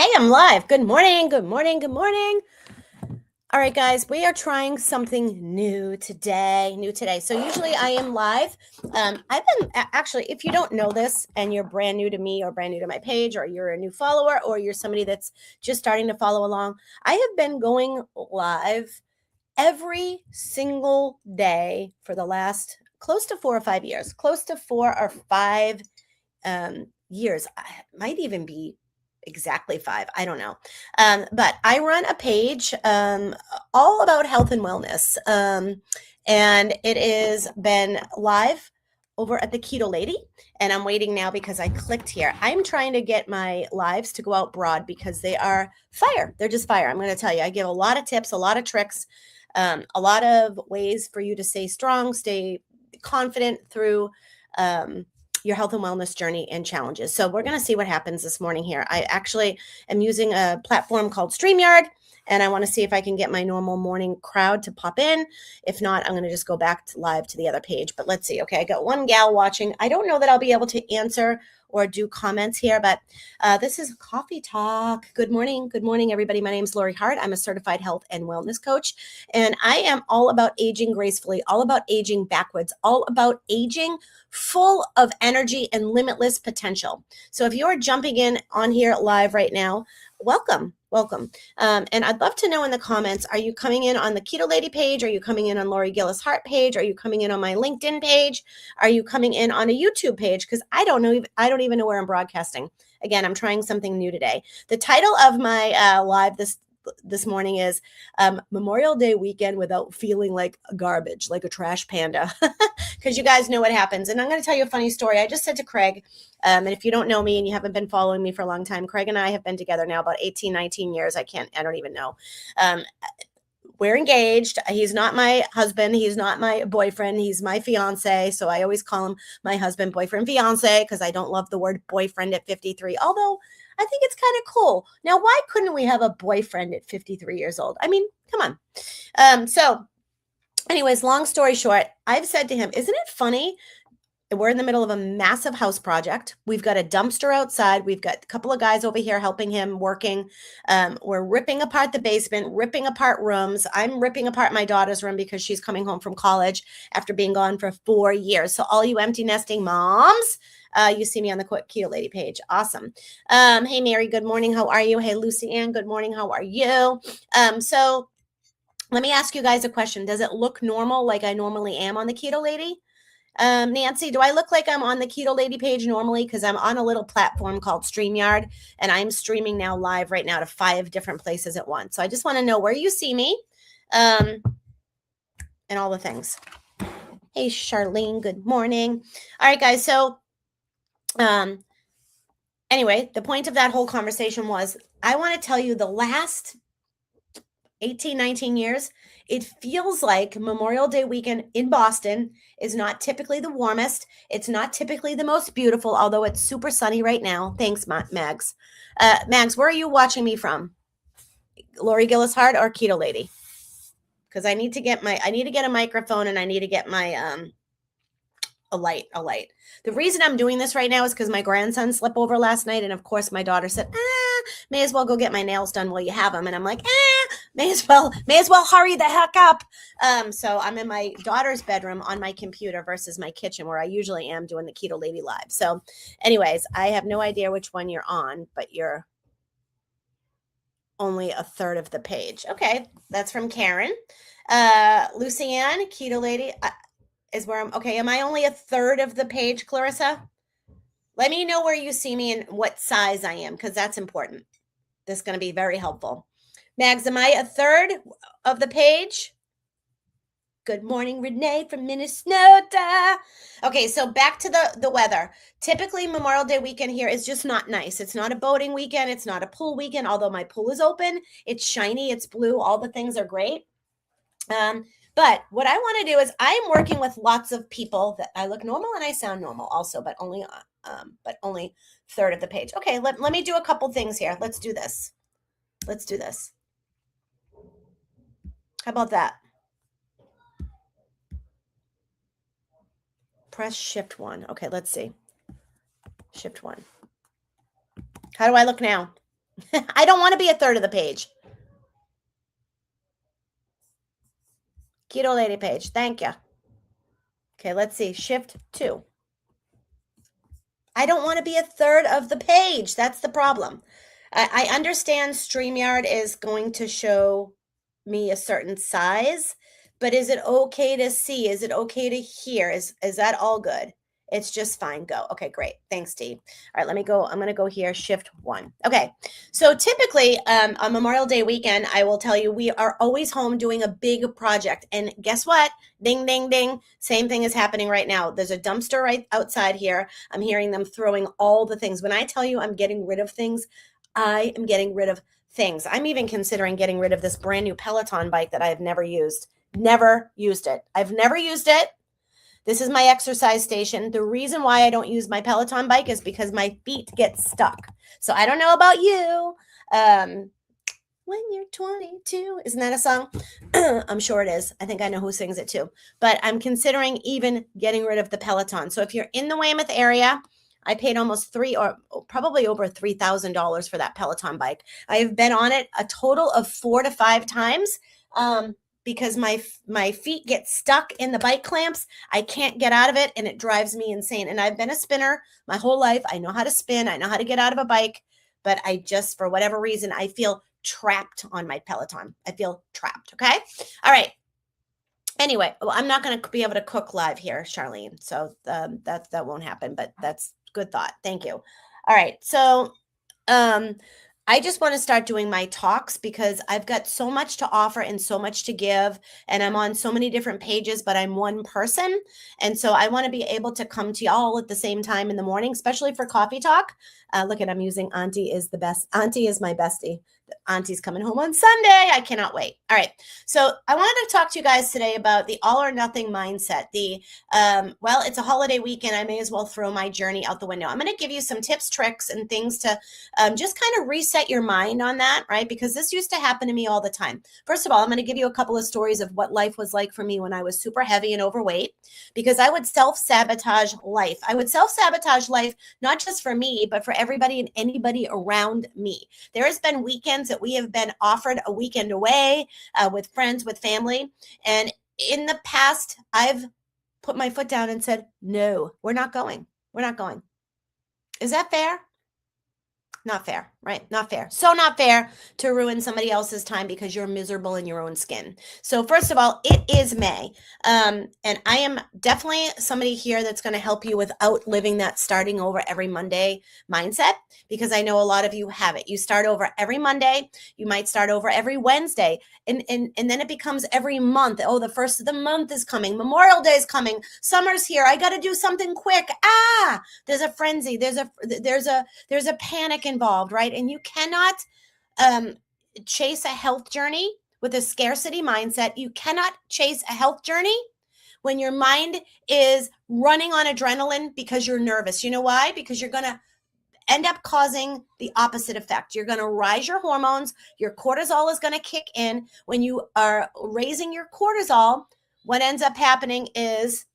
Okay, I'm live. Good morning. Good morning. Good morning. All right, guys, we are trying something new today. So usually I am live. I've been actually, if you don't know this and you're brand new to me or brand new to my page, or you're a new follower, or you're somebody that's just starting to follow along, I have been going live every single day for the last close to 4 or 5 years, close to 4 or 5 years. Might even be exactly 5. I don't know. But I run a page all about health and wellness. And it has been live over at the Keto Lady. And I'm waiting now because I clicked here. I'm trying to get my lives to go out broad because they are fire. They're just fire. I'm going to tell you, I give a lot of tips, a lot of tricks, a lot of ways for you to stay strong, stay confident through your health and wellness journey and challenges. So we're going to see what happens this morning here. I actually am using a platform called StreamYard, and I want to see if I can get my normal morning crowd to pop in. If not, I'm going to just go back to live to the other page. But let's see. Okay, I got one gal watching. I don't know that I'll be able to answer or do comments here, but this is Coffee Talk. Good morning. Good morning, everybody. My name is Lori Hart. I'm a certified health and wellness coach, and I am all about aging gracefully, all about aging backwards, all about aging full of energy and limitless potential. So if you're jumping in on here live right now, welcome. And I'd love to know in the comments, are you coming in on the Keto Lady page? Are you coming in on Lori Gillis Hart page? Are you coming in on my LinkedIn page? Are you coming in on a YouTube page? Because I don't know. I don't even know where I'm broadcasting. Again, I'm trying something new today. The title of my live this morning is Memorial Day weekend without feeling like garbage, like a trash panda, because you guys know what happens. And I'm going to tell you a funny story. I just said to Craig, and if you don't know me and you haven't been following me for a long time, Craig and I have been together now about 18, 19 years. I don't even know. We're engaged. He's not my husband. He's not my boyfriend. He's my fiance. So I always call him my husband, boyfriend, fiance, because I don't love the word boyfriend at 53, although I think it's kind of cool. Now, why couldn't we have a boyfriend at 53 years old? I mean, come on. So anyways, long story short, I've said to him, isn't it funny? We're in the middle of a massive house project. We've got a dumpster outside. We've got a couple of guys over here helping him working. We're ripping apart the basement, ripping apart rooms. I'm ripping apart my daughter's room because she's coming home from college after being gone for 4 years. So all you empty nesting moms, you see me on the Keto Lady page. Awesome. Hey, Mary, good morning. How are you? Hey, Lucy Ann, good morning. How are you? So let me ask you guys a question. Does it look normal like I normally am on the Keto Lady? Nancy, do I look like I'm on the Keto Lady page normally? Because I'm on a little platform called StreamYard, and I'm streaming now live right now to 5 different places at once. So I just want to know where you see me and all the things. Hey, Charlene, good morning. All right, guys. So anyway, the point of that whole conversation was I want to tell you the last 18, 19 years, it feels like Memorial Day weekend in Boston is not typically the warmest. It's not typically the most beautiful, although it's super sunny right now. Thanks, Mags. Mags, where are you watching me from? Lori Gillis Hart or Keto Lady? Because I need to get a microphone, and I need to get my a light. The reason I'm doing this right now is because my grandson slept over last night, and of course my daughter said, may as well go get my nails done while you have them. And I'm like, may as well hurry the heck up. So I'm in my daughter's bedroom on my computer versus my kitchen where I usually am doing the Keto Lady live. So anyways, I have no idea which one you're on, but you're only a third of the page. Okay, that's from Karen. Lucianne, Keto Lady is where I'm. Okay, am I only a third of the page, Clarissa? Let me know where you see me and what size I am, because that's important. This is going to be very helpful. Mags, am I a third of the page? Good morning, Renee from Minnesota. Okay, so back to the weather. Typically, Memorial Day weekend here is just not nice. It's not a boating weekend. It's not a pool weekend, although my pool is open. It's shiny. It's blue. All the things are great. But what I want to do is I'm working with lots of people that I look normal and I sound normal also, but only third of the page. Okay, let me do a couple things here. Let's do this. How about that? Press shift 1. Okay, let's see. Shift 1. How do I look now? I don't want to be a third of the page. Keto Lady page. Thank you. Okay, let's see. Shift 2. I don't want to be a third of the page. That's the problem. I understand StreamYard is going to show me a certain size, but is it okay to see? Is it okay to hear? Is that all good? It's just fine. Go. Okay, great. Thanks, Steve. All right, let me go. I'm going to go here, shift 1. Okay, so typically on Memorial Day weekend, I will tell you we are always home doing a big project. And guess what? Ding, ding, ding. Same thing is happening right now. There's a dumpster right outside here. I'm hearing them throwing all the things. When I tell you I'm getting rid of things, I am getting rid of things. I'm even considering getting rid of this brand new Peloton bike that I've never used. Never used it. I've never used it. This is my exercise station. The reason why I don't use my Peloton bike is because my feet get stuck. So I don't know about you. When you're 22, isn't that a song? I'm sure it is. I think I know who sings it too. But I'm considering even getting rid of the Peloton. So if you're in the Weymouth area, I paid almost probably over $3,000 for that Peloton bike. I have been on it a total of 4 to 5 times. Because my feet get stuck in the bike clamps. I can't get out of it, and it drives me insane. And I've been a spinner my whole life. I know how to spin. I know how to get out of a bike, but I just, for whatever reason, I feel trapped on my Peloton. I feel trapped. Okay. All right. Anyway, well, I'm not going to be able to cook live here, Charlene. So that won't happen, but that's good thought. Thank you. All right. So, I just want to start doing my talks because I've got so much to offer and so much to give. And I'm on so many different pages, but I'm one person. And so I want to be able to come to y'all at the same time in the morning, especially for coffee talk. Look at, I'm using Auntie is the best. Auntie is my bestie. Auntie's coming home on Sunday. I cannot wait. All right. So I wanted to talk to you guys today about the all or nothing mindset. Well, it's a holiday weekend. I may as well throw my journey out the window. I'm going to give you some tips, tricks, and things to just kind of reset your mind on that, right? Because this used to happen to me all the time. First of all, I'm going to give you a couple of stories of what life was like for me when I was super heavy and overweight, because I would self-sabotage life. I would self-sabotage life, not just for me, but for everybody and anybody around me. There has been weekends that we have been offered a weekend away with friends, with family. And in the past, I've put my foot down and said, no, we're not going. We're not going. Is that fair? Not fair, right? Not fair. So not fair to ruin somebody else's time because you're miserable in your own skin. So first of all, it is May. And I am definitely somebody here that's going to help you without living that starting over every Monday mindset, because I know a lot of you have it. You start over every Monday. You might start over every Wednesday. And then it becomes every month. Oh, the first of the month is coming. Memorial Day is coming. Summer's here. I got to do something quick. There's a frenzy. There's a panic involved, right? And you cannot chase a health journey with a scarcity mindset. You cannot chase a health journey when your mind is running on adrenaline because you're nervous. You know why? Because you're going to end up causing the opposite effect. You're going to rise your hormones. Your cortisol is going to kick in. When you are raising your cortisol, what ends up happening is,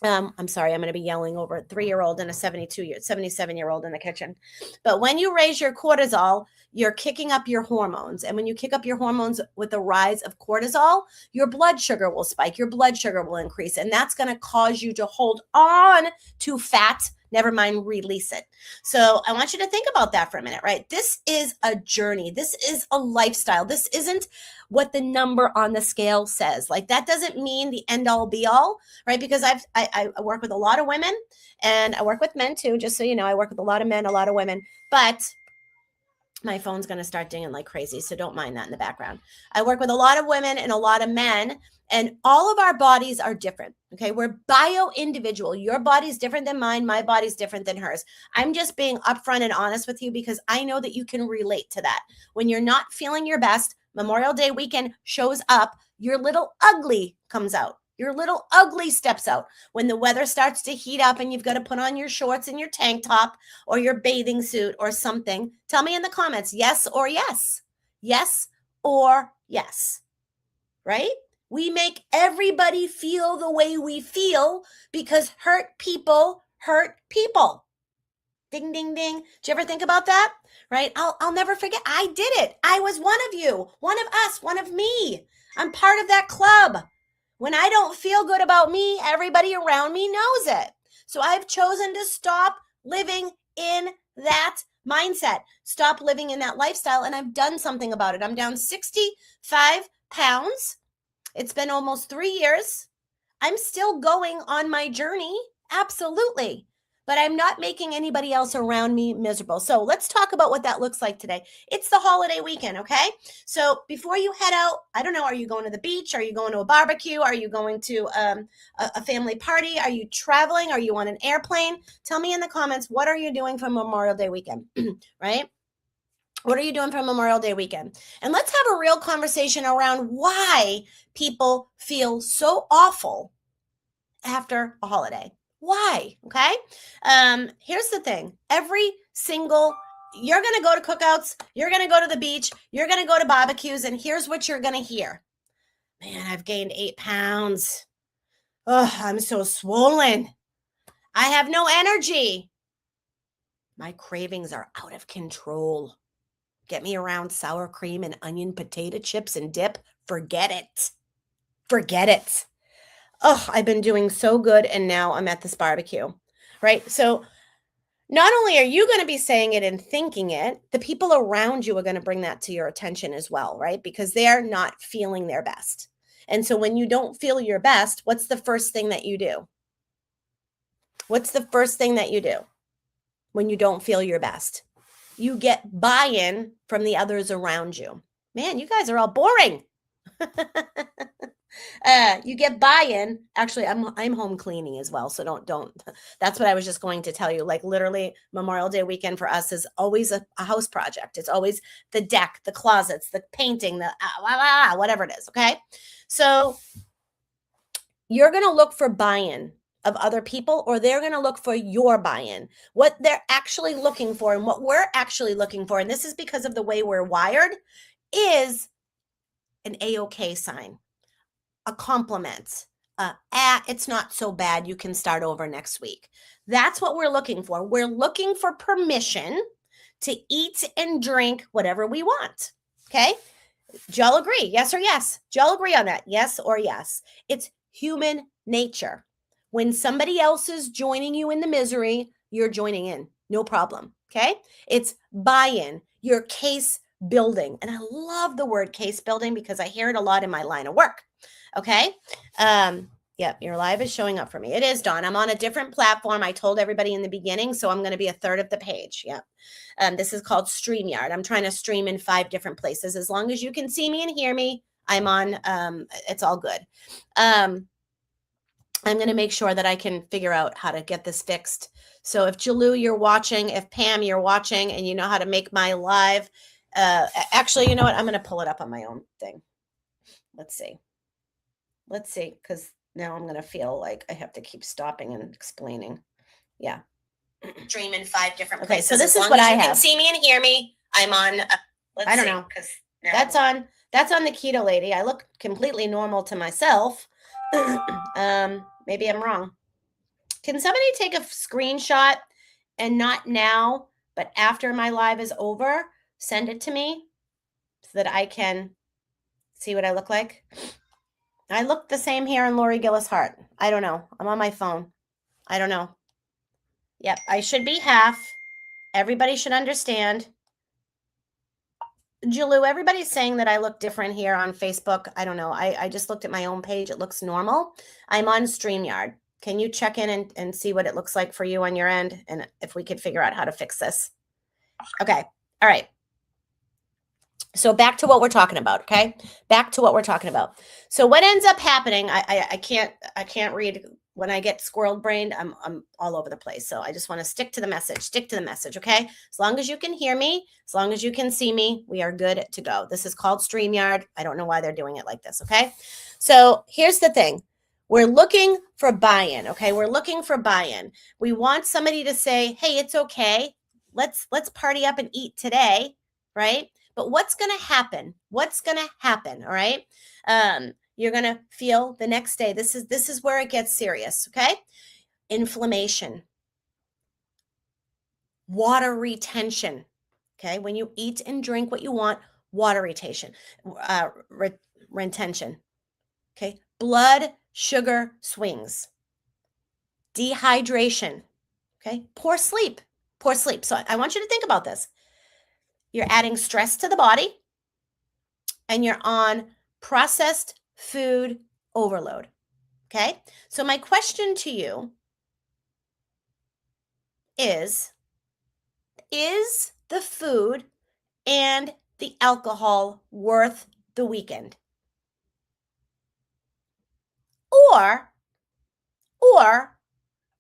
I'm sorry, I'm going to be yelling over a 3-year-old and a 77-year-old in the kitchen. But when you raise your cortisol, you're kicking up your hormones. And when you kick up your hormones with the rise of cortisol, your blood sugar will spike, your blood sugar will increase. And that's going to cause you to hold on to fat, never mind release it. So I want you to think about that for a minute, right? This is a journey. This is a lifestyle. This isn't what the number on the scale says. Like, that doesn't mean the end all be all, right? Because I work with a lot of women, and I work with men too, just so you know. I work with a lot of men, a lot of women, but my phone's going to start dinging like crazy, so don't mind that in the background. I work with a lot of women and a lot of men, and all of our bodies are different. Okay. We're bio-individual. Your body's different than mine. My body's different than hers. I'm just being upfront and honest with you because I know that you can relate to that. When you're not feeling your best, Memorial Day weekend shows up, your little ugly comes out. Your little ugly steps out when the weather starts to heat up and you've got to put on your shorts and your tank top or your bathing suit or something. Tell me in the comments, yes or yes. Yes or yes. Right? We make everybody feel the way we feel because hurt people hurt people. Ding, ding, ding. Do you ever think about that? Right? I'll never forget. I did it. I was one of you, one of us, one of me. I'm part of that club. When I don't feel good about me, everybody around me knows it. So I've chosen to stop living in that mindset, stop living in that lifestyle, and I've done something about it. I'm down 65 pounds. It's been almost 3 years. I'm still going on my journey. Absolutely. But I'm not making anybody else around me miserable. So let's talk about what that looks like today. It's the holiday weekend, okay? So before you head out, I don't know, are you going to the beach? Are you going to a barbecue? Are you going to a family party? Are you traveling? Are you on an airplane? Tell me in the comments, what are you doing for Memorial Day weekend, right? What are you doing for Memorial Day weekend? And let's have a real conversation around why people feel so awful after a holiday. Why? Okay. Here's the thing. You're going to go to cookouts. You're going to go to the beach. You're going to go to barbecues. And here's what you're going to hear. Man, I've gained 8 pounds. Oh, I'm so swollen. I have no energy. My cravings are out of control. Get me around sour cream and onion potato chips and dip. Forget it. Forget it. Oh, I've been doing so good, and now I'm at this barbecue, right? So not only are you going to be saying it and thinking it, the people around you are going to bring that to your attention as well, right? Because they're not feeling their best. And so when you don't feel your best, what's the first thing that you do? What's the first thing that you do when you don't feel your best? You get buy-in from the others around you. Man, you guys are all boring. You get buy-in. Actually, I'm home cleaning as well, so don't. That's what I was just going to tell you. Like literally, Memorial Day weekend for us is always a house project. It's always the deck, the closets, the painting, the whatever it is. Okay, so you're gonna look for buy-in of other people, or they're gonna look for your buy-in. What they're actually looking for, and what we're actually looking for, and this is because of the way we're wired, is an A-OK sign. A compliment, it's not so bad, you can start over next week. That's what we're looking for. We're looking for permission to eat and drink whatever we want. Okay? Do y'all agree? Yes or yes? Do y'all agree on that? Yes or yes? It's human nature. When somebody else is joining you in the misery, you're joining in. No problem. Okay? It's buy-in. Your case building. And I love the word case building because I hear it a lot in my line of work. Okay. Yep. Your live is showing up for me. It is, Dawn. I'm on a different platform. I told everybody in the beginning, so I'm going to be a third of the page. Yep. This is called StreamYard. I'm trying to stream in 5 different places. As long as you can see me and hear me, I'm on, it's all good. I'm going to make sure that I can figure out how to get this fixed. So if Jalou, you're watching, if Pam, you're watching and you know how to make my live, actually, you know what? I'm going to pull it up on my own thing. Let's see, because now I'm going to feel like I have to keep stopping and explaining. Yeah. Stream in 5 different places. Okay, so this is what I have. You can see me and hear me. I'm on, I don't know. That's on the keto lady. I look completely normal to myself. Maybe I'm wrong. Can somebody take a screenshot and not now, but after my live is over, send it to me so that I can see what I look like? I look the same here in Lori Gillis Hart. I don't know. I'm on my phone. I don't know. Yep, I should be half. Everybody should understand. Jalou, everybody's saying that I look different here on Facebook. I don't know. I just looked at my own page. It looks normal. I'm on StreamYard. Can you check in and see what it looks like for you on your end? And if we could figure out how to fix this. Okay. All right. So back to what we're talking about, okay? Back to what we're talking about. So what ends up happening, I can't read when I get squirrel brained, I'm all over the place. So I just want to stick to the message, okay? As long as you can hear me, as long as you can see me, we are good to go. This is called StreamYard. I don't know why they're doing it like this, okay? So here's the thing. We're looking for buy-in, okay? We're looking for buy-in. We want somebody to say, hey, it's okay. Let's party up and eat today, right? But what's going to happen? What's going to happen? All right. You're going to feel the next day. This is where it gets serious. Okay. Inflammation. water retention. Okay, when you eat and drink what you want, water retention, retention. Okay, blood sugar swings, dehydration. Okay, poor sleep, poor sleep. So I want you to think about this. You're adding stress to the body, and you're on processed food overload. Okay, so my question to you is the food and the alcohol worth the weekend? Or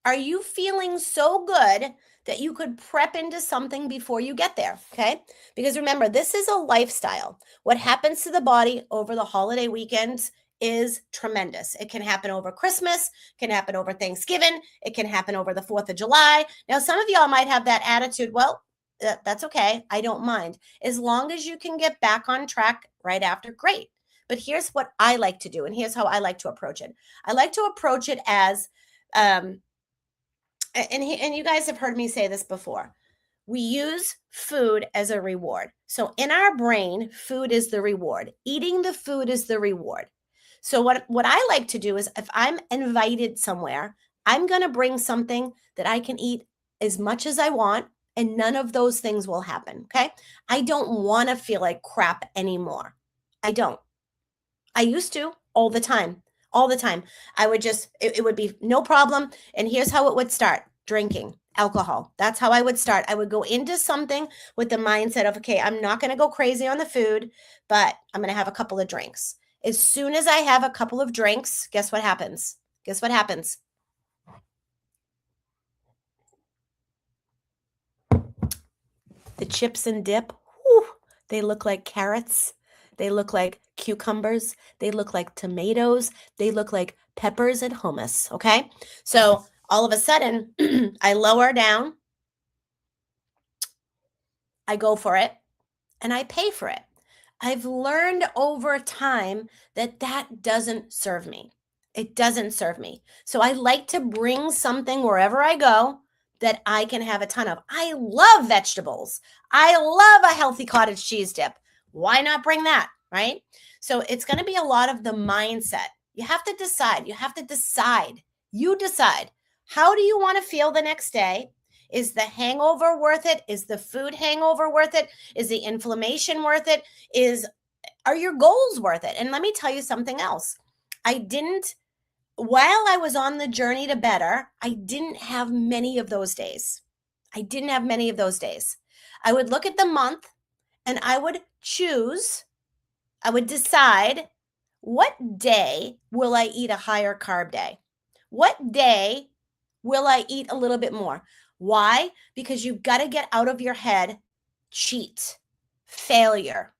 are you feeling so good that you could prep into something before you get there? Okay. Because remember, this is a lifestyle. What happens to the body over the holiday weekends is tremendous. It can happen over Christmas, can happen over Thanksgiving, it can happen over the 4th of July. Now, some of y'all might have that attitude. Well, that's okay. I don't mind. As long as you can get back on track right after, great. But here's what I like to do, and here's how I like to approach it. I like to approach it as, and you guys have heard me say this before. We use food as a reward. So in our brain, food is the reward. Eating the food is the reward. So what I like to do is if I'm invited somewhere, I'm going to bring something that I can eat as much as I want, and none of those things will happen. Okay. I don't want to feel like crap anymore. I don't. I used to all the time. All the time. I would just, it would be no problem. And here's how it would start: drinking alcohol. That's how I would start. I would go into something with the mindset of, okay, I'm not going to go crazy on the food, but I'm going to have a couple of drinks. As soon as I have a couple of drinks, guess what happens? Guess what happens? The chips and dip, whew, they look like carrots. They look like cucumbers. They look like tomatoes. They look like peppers and hummus. Okay. So all of a sudden, I lower down, I go for it, and I pay for it. I've learned over time that that doesn't serve me. It doesn't serve me. So I like to bring something wherever I go that I can have a ton of. I love vegetables. I love a healthy cottage cheese dip. Why not bring that? Right? So it's going to be a lot of the mindset. You have to decide. You have to decide. You decide. How do you want to feel the next day? Is the hangover worth it? Is the food hangover worth it? Is the inflammation worth it? Are your goals worth it? And let me tell you something else. While I was on the journey to better, I didn't have many of those days. I didn't have many of those days. I would look at the month and I would decide, what day will I eat a higher carb day? What day will I eat a little bit more? Why? Because you've got to get out of your head cheat, failure.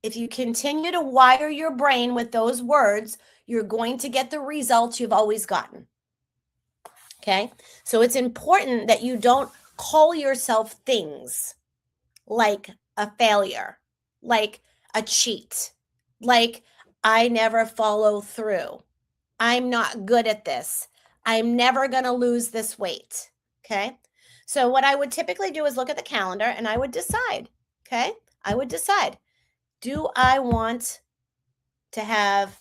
If you continue to wire your brain with those words, you're going to get the results you've always gotten. Okay? So it's important that you don't call yourself things like a failure, like a cheat, like I never follow through. I'm not good at this. I'm never going to lose this weight. Okay? So what I would typically do is look at the calendar and I would decide, okay? I would decide, do I want to have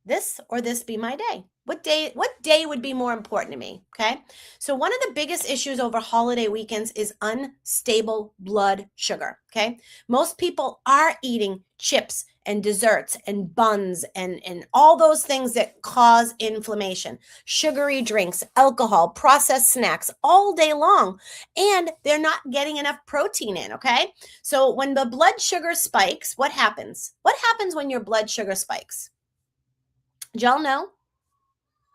this or this be my day? What day would be more important to me? Okay. So one of the biggest issues over holiday weekends is unstable blood sugar. Okay. Most people are eating chips and desserts and buns and all those things that cause inflammation, sugary drinks, alcohol, processed snacks all day long, and they're not getting enough protein in. Okay. So when the blood sugar spikes, what happens? What happens when your blood sugar spikes? Do y'all know?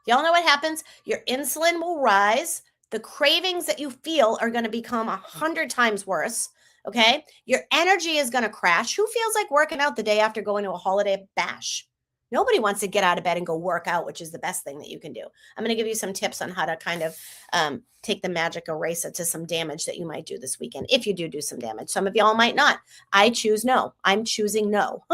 Y'all know what happens? Your insulin will rise. The cravings that you feel are going to become 100 times worse. Okay. Your energy is going to crash. Who feels like working out the day after going to a holiday bash? Nobody wants to get out of bed and go work out, which is the best thing that you can do. I'm going to give you some tips on how to kind of take the magic eraser to some damage that you might do this weekend, if you do some damage. Some of y'all might not. I choose no. I'm choosing no.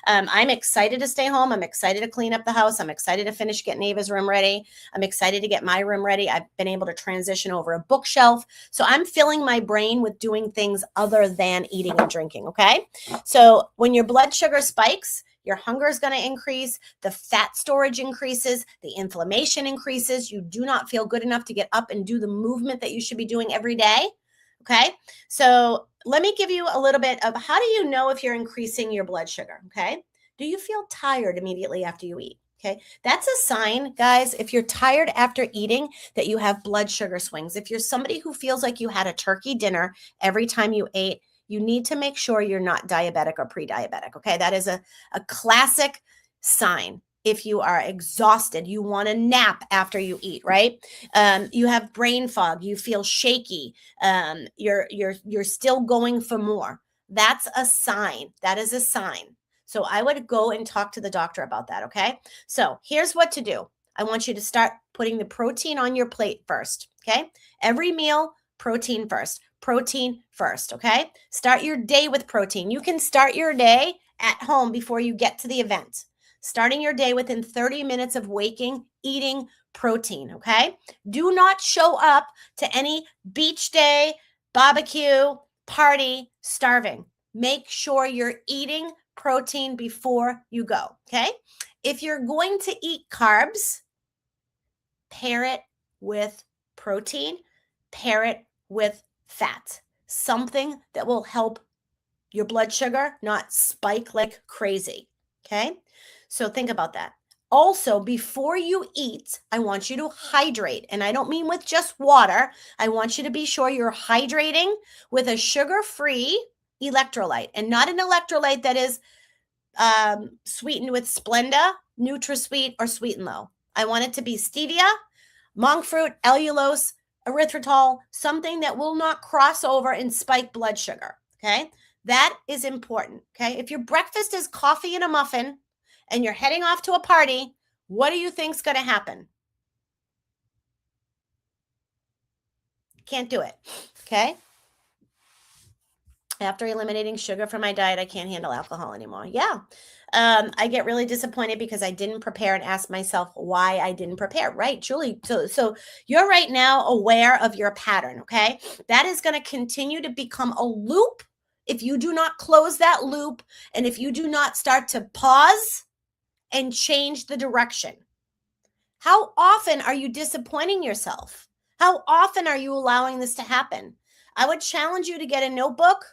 I'm excited to stay home. I'm excited to clean up the house. I'm excited to finish getting Ava's room ready. I'm excited to get my room ready. I've been able to transition over a bookshelf. So I'm filling my brain with doing things other than eating and drinking, okay? So when your blood sugar spikes, your hunger is going to increase, the fat storage increases, the inflammation increases. You do not feel good enough to get up and do the movement that you should be doing every day. Okay. So let me give you a little bit of how do you know if you're increasing your blood sugar? Okay. Do you feel tired immediately after you eat? Okay. That's a sign, guys, if you're tired after eating, that you have blood sugar swings. If you're somebody who feels like you had a turkey dinner every time you ate, you need to make sure you're not diabetic or pre-diabetic. Okay. That is a classic sign. If you are exhausted, you want to nap after you eat, right? You have brain fog, you feel shaky, you're still going for more. That's a sign. That is a sign. So I would go and talk to the doctor about that, okay? So here's what to do. I want you to start putting the protein on your plate first, okay? Every meal, protein first. Protein first, okay? Start your day with protein. You can start your day at home before you get to the event. Starting your day within 30 minutes of waking, eating protein, okay? Do not show up to any beach day, barbecue, party starving. Make sure you're eating protein before you go, okay? If you're going to eat carbs, pair it with protein, pair it with fat, something that will help your blood sugar not spike like crazy, okay? So think about that. Also, before you eat, I want you to hydrate. And I don't mean with just water. I want you to be sure you're hydrating with a sugar-free electrolyte, and not an electrolyte that is sweetened with Splenda, NutraSweet, or Sweet and Low. I want it to be stevia, monk fruit, allulose, erythritol, something that will not cross over and spike blood sugar, okay? That is important, okay? If your breakfast is coffee and a muffin and you're heading off to a party, what do you think's going to happen? Can't do it, okay? After eliminating sugar from my diet, I can't handle alcohol anymore. Yeah. I get really disappointed because I didn't prepare and ask myself why I didn't prepare. Right, Julie. So you're right now aware of your pattern, okay? That is going to continue to become a loop if you do not close that loop and if you do not start to pause and change the direction. How often are you disappointing yourself? How often are you allowing this to happen? I would challenge you to get a notebook,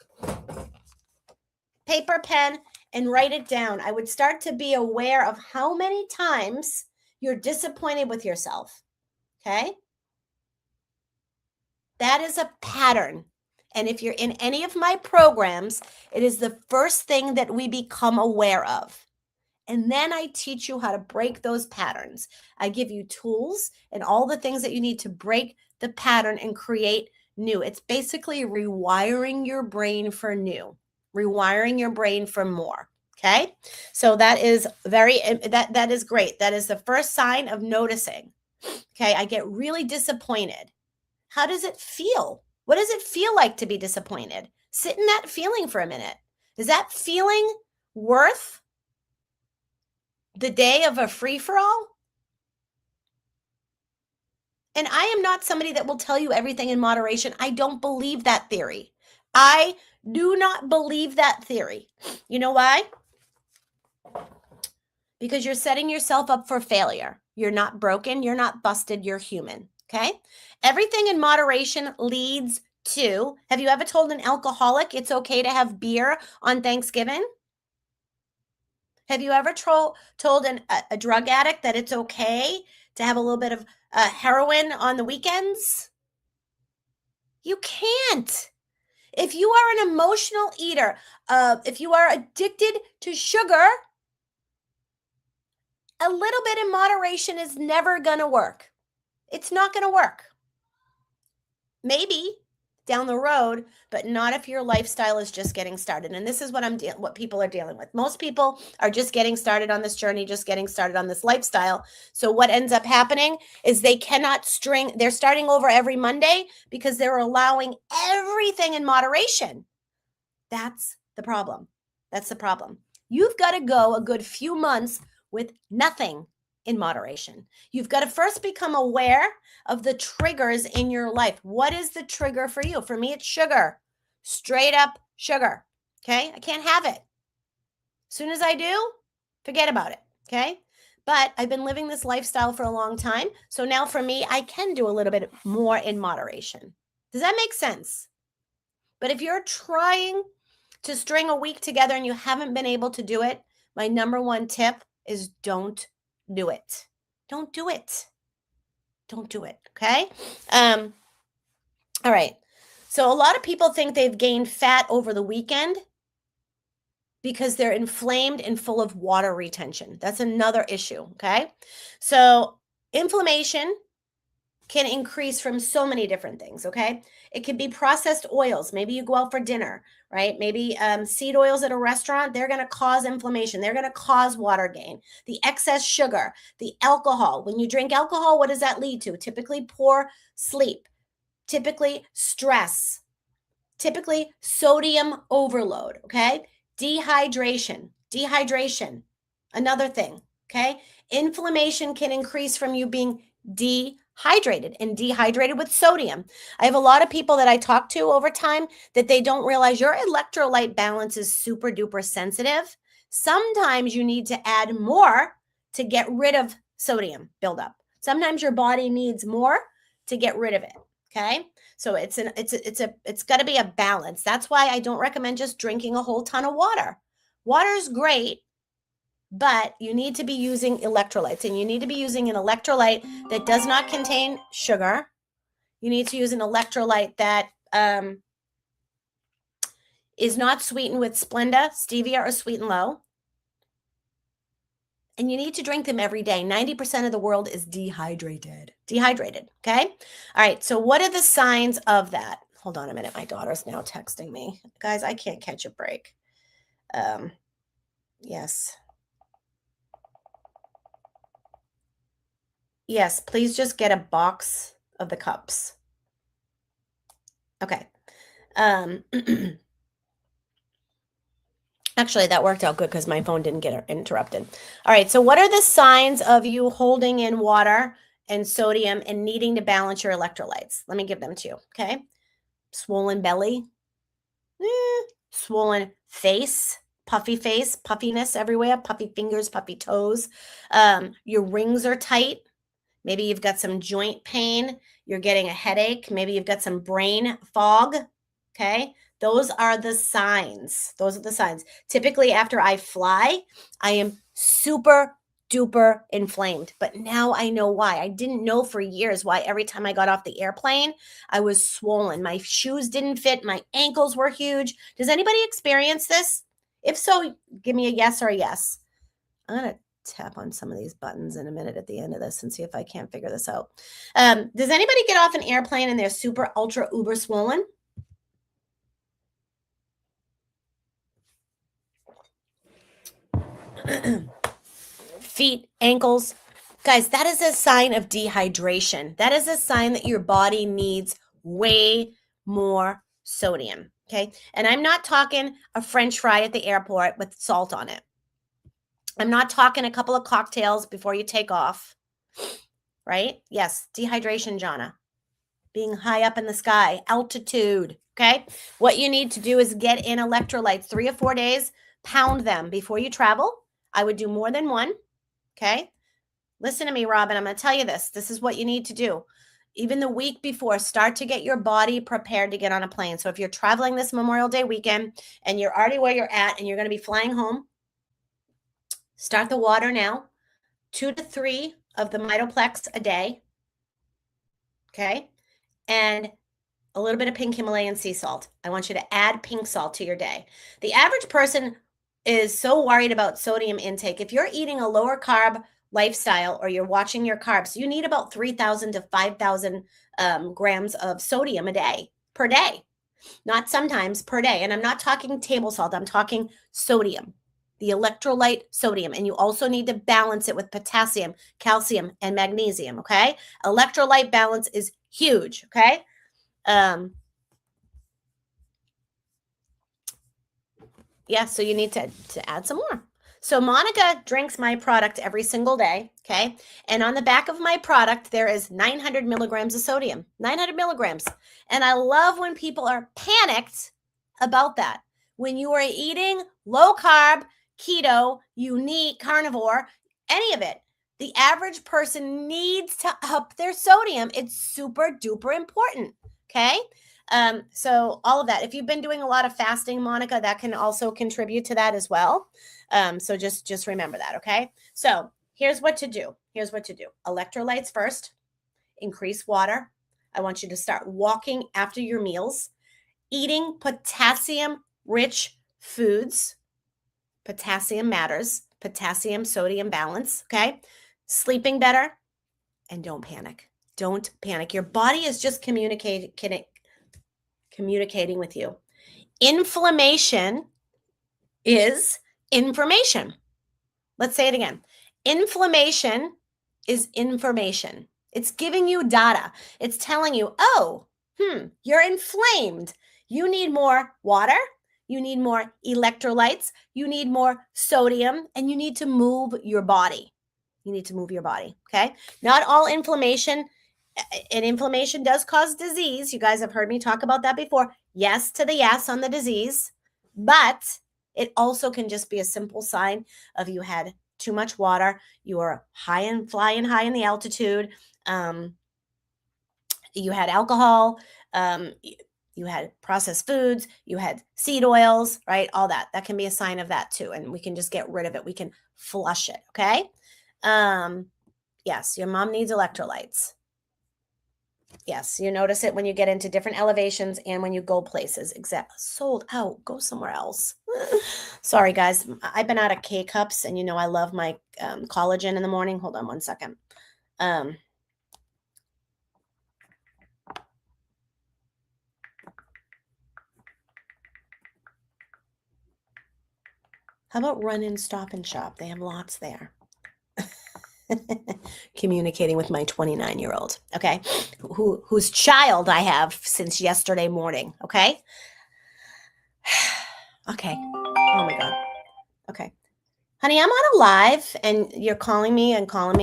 paper, pen, and write it down. I would start to be aware of how many times you're disappointed with yourself. Okay? That is a pattern. And if you're in any of my programs, it is the first thing that we become aware of. And then I teach you how to break those patterns. I give you tools and all the things that you need to break the pattern and create new. It's basically rewiring your brain for new, rewiring your brain for more. Okay. So that is that is great. That is the first sign of noticing. Okay. I get really disappointed. How does it feel? What does it feel like to be disappointed? Sit in that feeling for a minute. Is that feeling worth the day of a free-for-all? And I am not somebody that will tell you everything in moderation. I don't believe that theory. I do not believe that theory. You know why? Because you're setting yourself up for failure. You're not broken. You're not busted. You're human. Okay? Everything in moderation leads to, have you ever told an alcoholic it's okay to have beer on Thanksgiving? Have you ever told a drug addict that it's okay to have a little bit of heroin on the weekends? You can't. If you are an emotional eater, if you are addicted to sugar, a little bit in moderation is never going to work. It's not going to work. Maybe down the road, but not if your lifestyle is just getting started. And this is what people are dealing with. Most people are just getting started on this journey, just getting started on this lifestyle. So what ends up happening is they cannot they're starting over every Monday because they're allowing everything in moderation. That's the problem. That's the problem. You've got to go a good few months with nothing in moderation. You've got to first become aware of the triggers in your life. What is the trigger for you? For me, it's sugar. Straight up sugar. Okay? I can't have it. As soon as I do, forget about it. Okay? But I've been living this lifestyle for a long time. So now for me, I can do a little bit more in moderation. Does that make sense? But if you're trying to string a week together and you haven't been able to do it, my number one tip is don't do it. Don't do it. Don't do it. Okay. All right. So a lot of people think they've gained fat over the weekend because they're inflamed and full of water retention. That's another issue. Okay. So inflammation can increase from so many different things. Okay. It could be processed oils. Maybe you go out for dinner, right? Maybe seed oils at a restaurant, they're going to cause inflammation. They're going to cause water gain. The excess sugar, the alcohol. When you drink alcohol, what does that lead to? Typically poor sleep, typically stress, typically sodium overload. Okay. Dehydration, another thing. Okay. Inflammation can increase from you being dehydrated with sodium. I have a lot of people that I talk to over time that they don't realize your electrolyte balance is super duper sensitive. Sometimes you need to add more to get rid of sodium buildup. Sometimes your body needs more to get rid of it. Okay. So it's got to be a balance. That's why I don't recommend just drinking a whole ton of water. Water is great, but you need to be using electrolytes, and you need to be using an electrolyte that does not contain sugar. You need to use an electrolyte that is not sweetened with Splenda, stevia, or Sweet and Low. And you need to drink them every day. 90% of the world is dehydrated. Okay? All right. So what are the signs of that? Hold on a minute. My daughter's now texting me. Guys, I can't catch a break. Yes. Yes, please just get a box of the cups. Okay. Actually, that worked out good because my phone didn't get interrupted. All right. So what are the signs of you holding in water and sodium and needing to balance your electrolytes? Let me give them to you. Okay. Swollen belly, swollen face, puffiness everywhere, puffy fingers, puffy toes. Your rings are tight. Maybe you've got some joint pain. You're getting a headache. Maybe you've got some brain fog. Okay. Those are the signs. Typically after I fly, I am super duper inflamed, but now I know why. I didn't know for years why every time I got off the airplane, I was swollen. My shoes didn't fit. My ankles were huge. Does anybody experience this? If so, give me a yes or a yes. I'm going to tap on some of these buttons in a minute at the end of this and see if I can't figure this out. Does anybody get off an airplane and they're super ultra uber swollen? Feet, ankles. Guys, that is a sign of dehydration. That is a sign that your body needs way more sodium. Okay. And I'm not talking a French fry at the airport with salt on it. I'm not talking a couple of cocktails before you take off. Right? Yes. Dehydration, Jana. Being high up in the sky, altitude. Okay. What you need to do is get in electrolytes 3 or 4 days, pound them before you travel. I would do more than one. Okay. Listen to me, Robin. I'm going to tell you this. This is what you need to do. Even the week before, start to get your body prepared to get on a plane. So if you're traveling this Memorial Day weekend and you're already where you're at and you're going to be flying home, start the water now. 2 to 3 of the Mitoplex a day. Okay. And a little bit of pink Himalayan sea salt. I want you to add pink salt to your day. The average person is so worried about sodium intake. If you're eating a lower carb lifestyle or you're watching your carbs, you need about 3,000 to 5,000 grams of sodium a day. per day. Not sometimes, per day. And I'm not talking table salt. I'm talking sodium, the electrolyte sodium. And you also need to balance it with potassium, calcium, and magnesium. Okay. Electrolyte balance is huge. Okay. Yeah. So you need to add some more. So Monica drinks my product every single day. Okay. And on the back of my product, there is 900 milligrams of sodium, 900 milligrams. And I love when people are panicked about that. When you are eating low carb, keto, unique, carnivore, any of it, the average person needs to up their sodium. It's super duper important. Okay. So all of that. If you've been doing a lot of fasting, Monica, that can also contribute to that as well. So just remember that. Okay. So here's what to do. Here's what to do. Electrolytes first, increase water. I want you to start walking after your meals, eating potassium rich foods. Potassium matters. Potassium, sodium balance. Okay. Sleeping better, and don't panic. Don't panic. Your body is just communicating with you. Inflammation is information. Let's say it again. Inflammation is information. It's giving you data. It's telling you, oh, you're inflamed. You need more water. You need more electrolytes. You need more sodium, and you need to move your body. You need to move your body. Okay. Not all inflammation, and inflammation does cause disease. You guys have heard me talk about that before. Yes to the yes on the disease, but it also can just be a simple sign of you had too much water. You are flying high in the altitude. You had alcohol. You had processed foods. You had seed oils, right? All that. That can be a sign of that too. And we can just get rid of it. We can flush it. Okay. Yes, your mom needs electrolytes. Yes, you notice it when you get into different elevations and when you go places. Sold out. Go somewhere else. Sorry, guys. I've been out of K-cups, and I love my collagen in the morning. Hold on one second. How about Run In Stop and Shop? They have lots there. Communicating with my 29-year-old, okay, whose child I have since yesterday morning, okay? Okay. Oh my God. Okay. Honey, I'm on a live and you're calling me.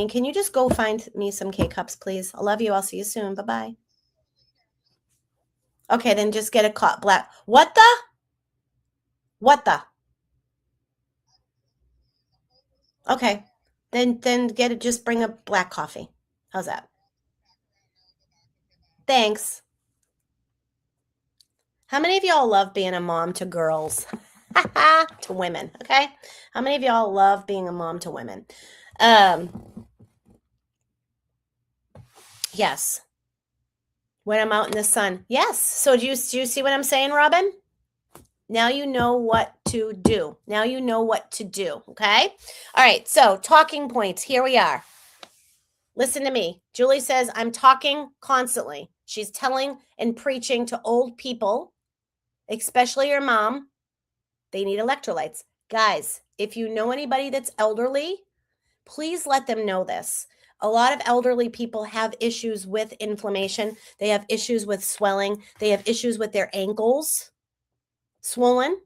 Can you just go find me some K-cups, please? I love you. I'll see you soon. Bye-bye. Okay, then just get a black. What the? Okay. Then get it. Just bring a black coffee. How's that? Thanks. How many of y'all love being a mom to girls? To women, okay? How many of y'all love being a mom to women? Yes. When I'm out in the sun. Yes. So do you see what I'm saying, Robin? Now you know what to do. Okay? All right. So talking points. Here we are. Listen to me. Julie says, I'm talking constantly. She's telling and preaching to old people, especially your mom. They need electrolytes. Guys, if you know anybody that's elderly, please let them know this. A lot of elderly people have issues with inflammation. They have issues with swelling. They have issues with their ankles swollen,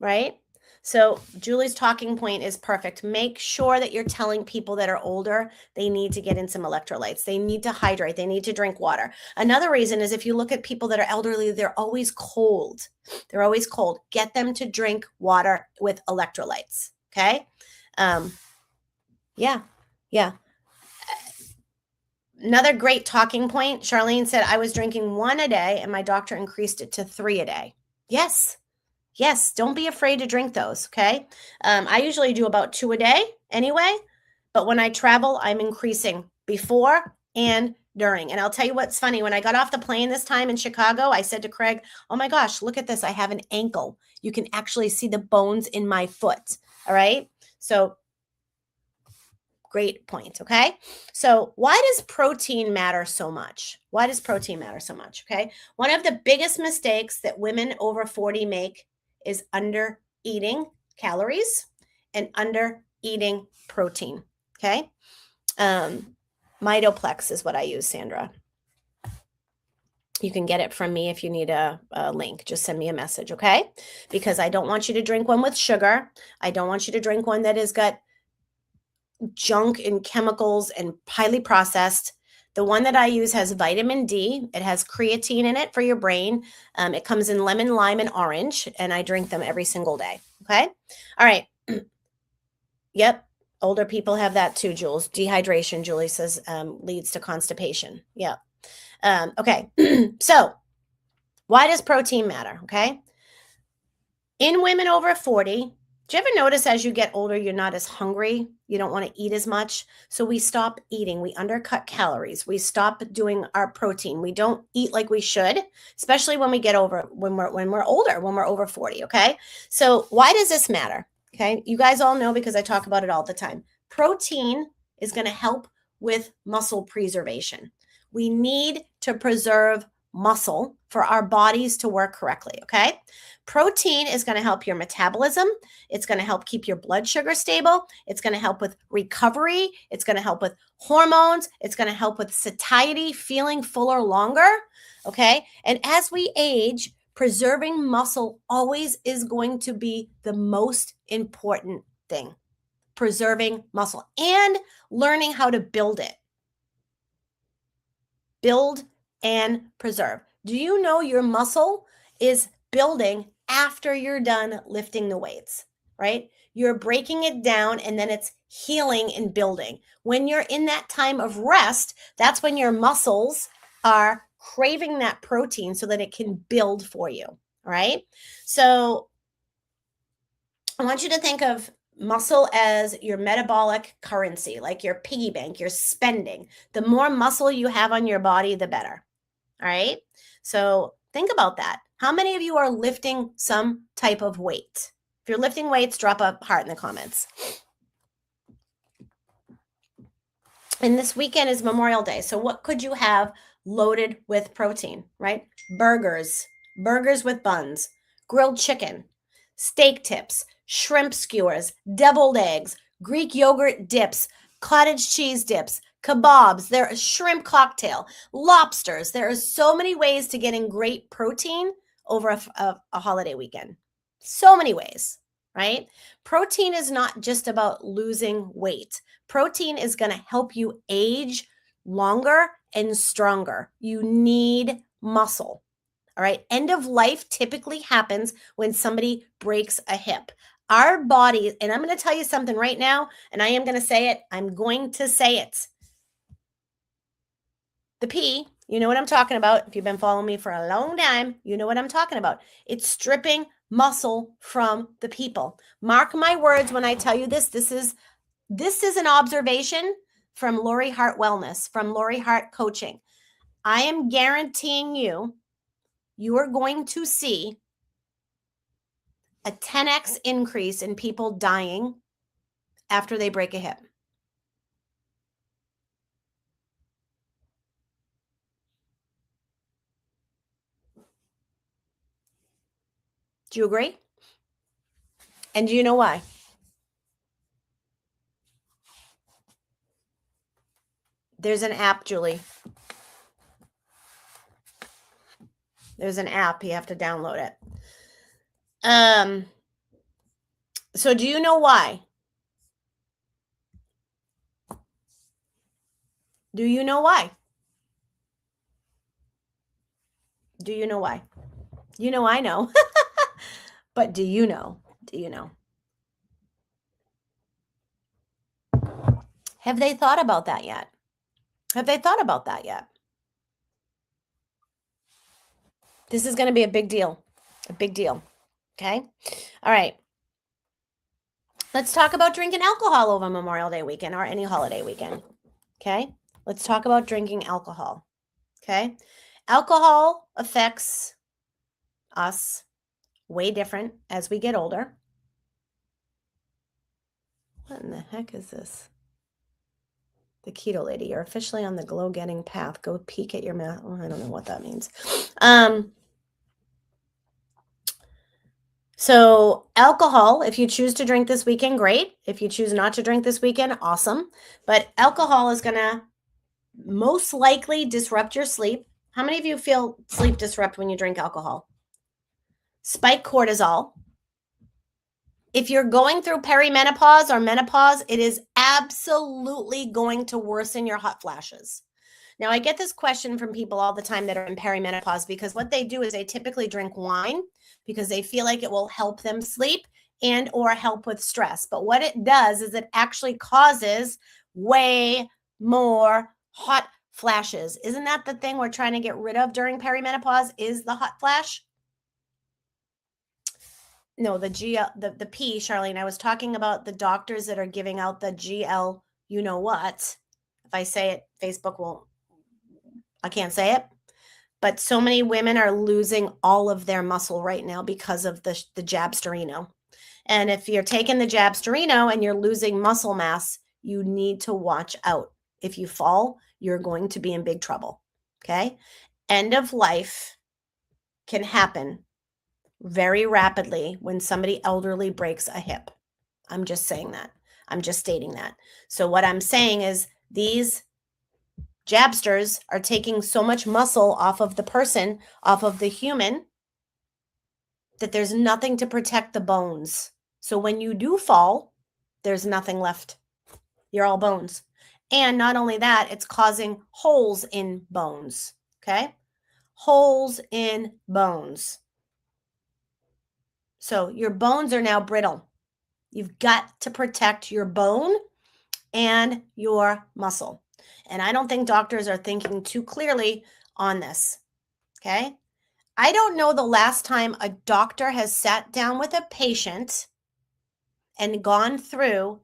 right? So Julie's talking point is perfect. Make sure that you're telling people that are older, they need to get in some electrolytes. They need to hydrate. They need to drink water. Another reason is if you look at people that are elderly, they're always cold. Get them to drink water with electrolytes. Okay. Yeah. Another great talking point. Charlene said, I was drinking 1 a day and my doctor increased it to 3 a day. Yes. Don't be afraid to drink those. Okay. I usually do about 2 a day anyway, but when I travel, I'm increasing before and during. And I'll tell you what's funny. When I got off the plane this time in Chicago, I said to Craig, oh my gosh, look at this. I have an ankle. You can actually see the bones in my foot. All right. So Great point. Okay. So, why does protein matter so much? Why does protein matter so much? Okay. One of the biggest mistakes that women over 40 make is under eating calories and under eating protein. Okay. Mitoplex is what I use, Sandra. You can get it from me if you need a link. Just send me a message, okay? Because I don't want you to drink one with sugar. I don't want you to drink one that has got junk and chemicals and highly processed. The one that I use has vitamin D. It has creatine in it for your brain. It comes in lemon, lime, and orange, and I drink them every single day. Okay. All right. Yep. Older people have that too, Jules. Dehydration, Julie says, leads to constipation. Yep. Okay. So, why does protein matter? Okay. In women over 40, do you ever notice as you get older, you're not as hungry? You don't want to eat as much. So we stop eating. We undercut calories. We stop doing our protein. We don't eat like we should, especially when we get over, when we're older, when we're over 40. Okay. So why does this matter? Okay. You guys all know because I talk about it all the time. Protein is going to help with muscle preservation. We need to preserve muscle for our bodies to work correctly. Okay. Protein is going to help your metabolism. It's going to help keep your blood sugar stable. It's going to help with recovery. It's going to help with hormones. It's going to help with satiety, feeling fuller longer. Okay. And as we age, preserving muscle always is going to be the most important thing. Preserving muscle and learning how to build it. Build and preserve. Do you know your muscle is building after you're done lifting the weights, right? You're breaking it down and then it's healing and building. When you're in that time of rest, that's when your muscles are craving that protein so that it can build for you, all right? So I want you to think of muscle as your metabolic currency, like your piggy bank, your spending. The more muscle you have on your body, the better. All right. So think about that. How many of you are lifting some type of weight? If you're lifting weights, drop a heart in the comments. And this weekend is Memorial Day. So what could you have loaded with protein, right? Burgers with buns, grilled chicken, steak tips, shrimp skewers, deviled eggs, Greek yogurt dips, cottage cheese dips, kebabs, there is shrimp cocktail, lobsters. There are so many ways to get in great protein over a holiday weekend. So many ways, right? Protein is not just about losing weight. Protein is going to help you age longer and stronger. You need muscle. All right. End of life typically happens when somebody breaks a hip. Our body, and I'm going to tell you something right now, and I am going to say it. I'm going to say it. The P, you know what I'm talking about. If you've been following me for a long time, you know what I'm talking about. It's stripping muscle from the people. Mark my words when I tell you this. This is an observation from Lori Hart Wellness, from Lori Hart Coaching. I am guaranteeing you are going to see a 10x increase in people dying after they break a hip. Do you agree? And do you know why? There's an app, Julie. There's an app. You have to download it. So do you know why? Do you know why? Do you know why? You know, I know. But do you know? Do you know? Have they thought about that yet? Have they thought about that yet? This is going to be a big deal. A big deal. Okay. All right. Let's talk about drinking alcohol over Memorial Day weekend or any holiday weekend. Okay. Let's talk about drinking alcohol. Okay. Alcohol affects us way different as we get older. What in the heck is this? The keto lady, you're officially on the glow getting path. Go peek at your mouth. Oh, I don't know what that means. So alcohol, if you choose to drink this weekend, great. If you choose not to drink this weekend, awesome. But alcohol is going to most likely disrupt your sleep. How many of you feel sleep disrupt when you drink alcohol? Spike cortisol. If you're going through perimenopause or menopause, it is absolutely going to worsen your hot flashes. Now, I get this question from people all the time that are in perimenopause because what they do is they typically drink wine because they feel like it will help them sleep and or help with stress. But what it does is it actually causes way more hot flashes. Isn't that the thing we're trying to get rid of during perimenopause is the hot flash? No, the P, Charlene. I was talking about the doctors that are giving out the GL, you know what? If I say it, Facebook won't. I can't say it. But so many women are losing all of their muscle right now because of the Jabsterino. And if you're taking the Jabsterino and you're losing muscle mass, you need to watch out. If you fall, you're going to be in big trouble. Okay? End of life can happen very rapidly when somebody elderly breaks a hip. I'm just saying that. I'm just stating that. So what I'm saying is these jabsters are taking so much muscle off of the person, off of the human, that there's nothing to protect the bones. So when you do fall, there's nothing left. You're all bones. And not only that, it's causing holes in bones. Okay? Holes in bones. So your bones are now brittle. You've got to protect your bone and your muscle. And I don't think doctors are thinking too clearly on this. Okay? I don't know the last time a doctor has sat down with a patient and gone through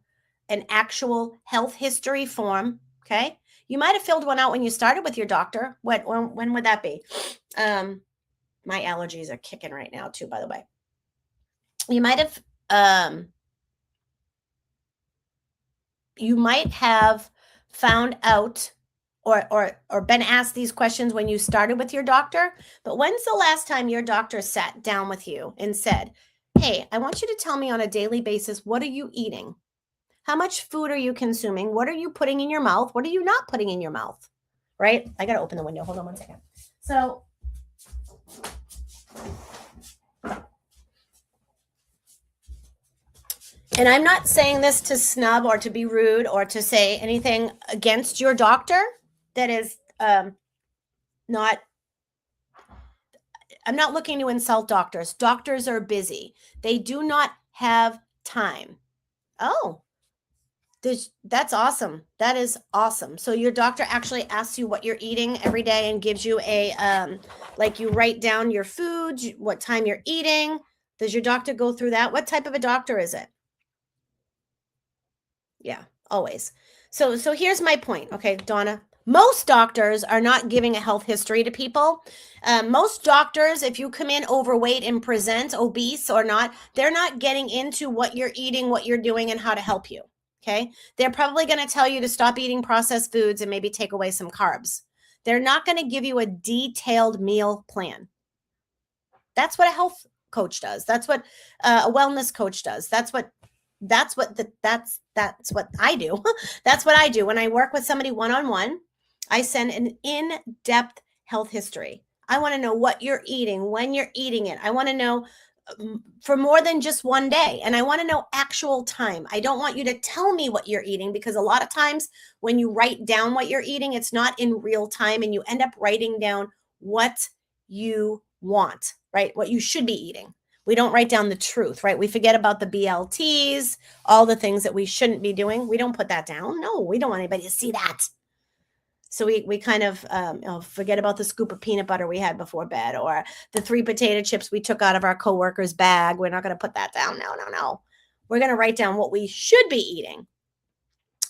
an actual health history form. Okay? You might have filled one out when you started with your doctor. When would that be? My allergies are kicking right now too, by the way. You might have found out or been asked these questions when you started with your doctor, but when's the last time your doctor sat down with you and said, hey, I want you to tell me on a daily basis, what are you eating? How much food are you consuming? What are you putting in your mouth? What are you not putting in your mouth? Right? I got to open the window. Hold on one second. So and I'm not saying this to snub or to be rude or to say anything against your doctor that is not, I'm not looking to insult doctors. Doctors are busy. They do not have time. Oh, that's awesome. That is awesome. So your doctor actually asks you what you're eating every day and gives you a, like you write down your food, what time you're eating. Does your doctor go through that? What type of a doctor is it? Yeah, always. So here's my point. Okay, Donna. Most doctors are not giving a health history to people. Most doctors, if you come in overweight and present obese or not, they're not getting into what you're eating, what you're doing, and how to help you. Okay. They're probably going to tell you to stop eating processed foods and maybe take away some carbs. They're not going to give you a detailed meal plan. That's what a health coach does. That's what a wellness coach does. That's what I do. That's what I do. When I work with somebody one-on-one, I send an in-depth health history. I want to know what you're eating, when you're eating it. I want to know for more than just one day. And I want to know actual time. I don't want you to tell me what you're eating because a lot of times when you write down what you're eating, it's not in real time and you end up writing down what you want, right? What you should be eating. We don't write down the truth, right? We forget about the BLTs, all the things that we shouldn't be doing. We don't put that down. No, we don't want anybody to see that. So we kind of forget about the scoop of peanut butter we had before bed or the 3 potato chips we took out of our coworker's bag. We're not going to put that down. No. We're going to write down what we should be eating.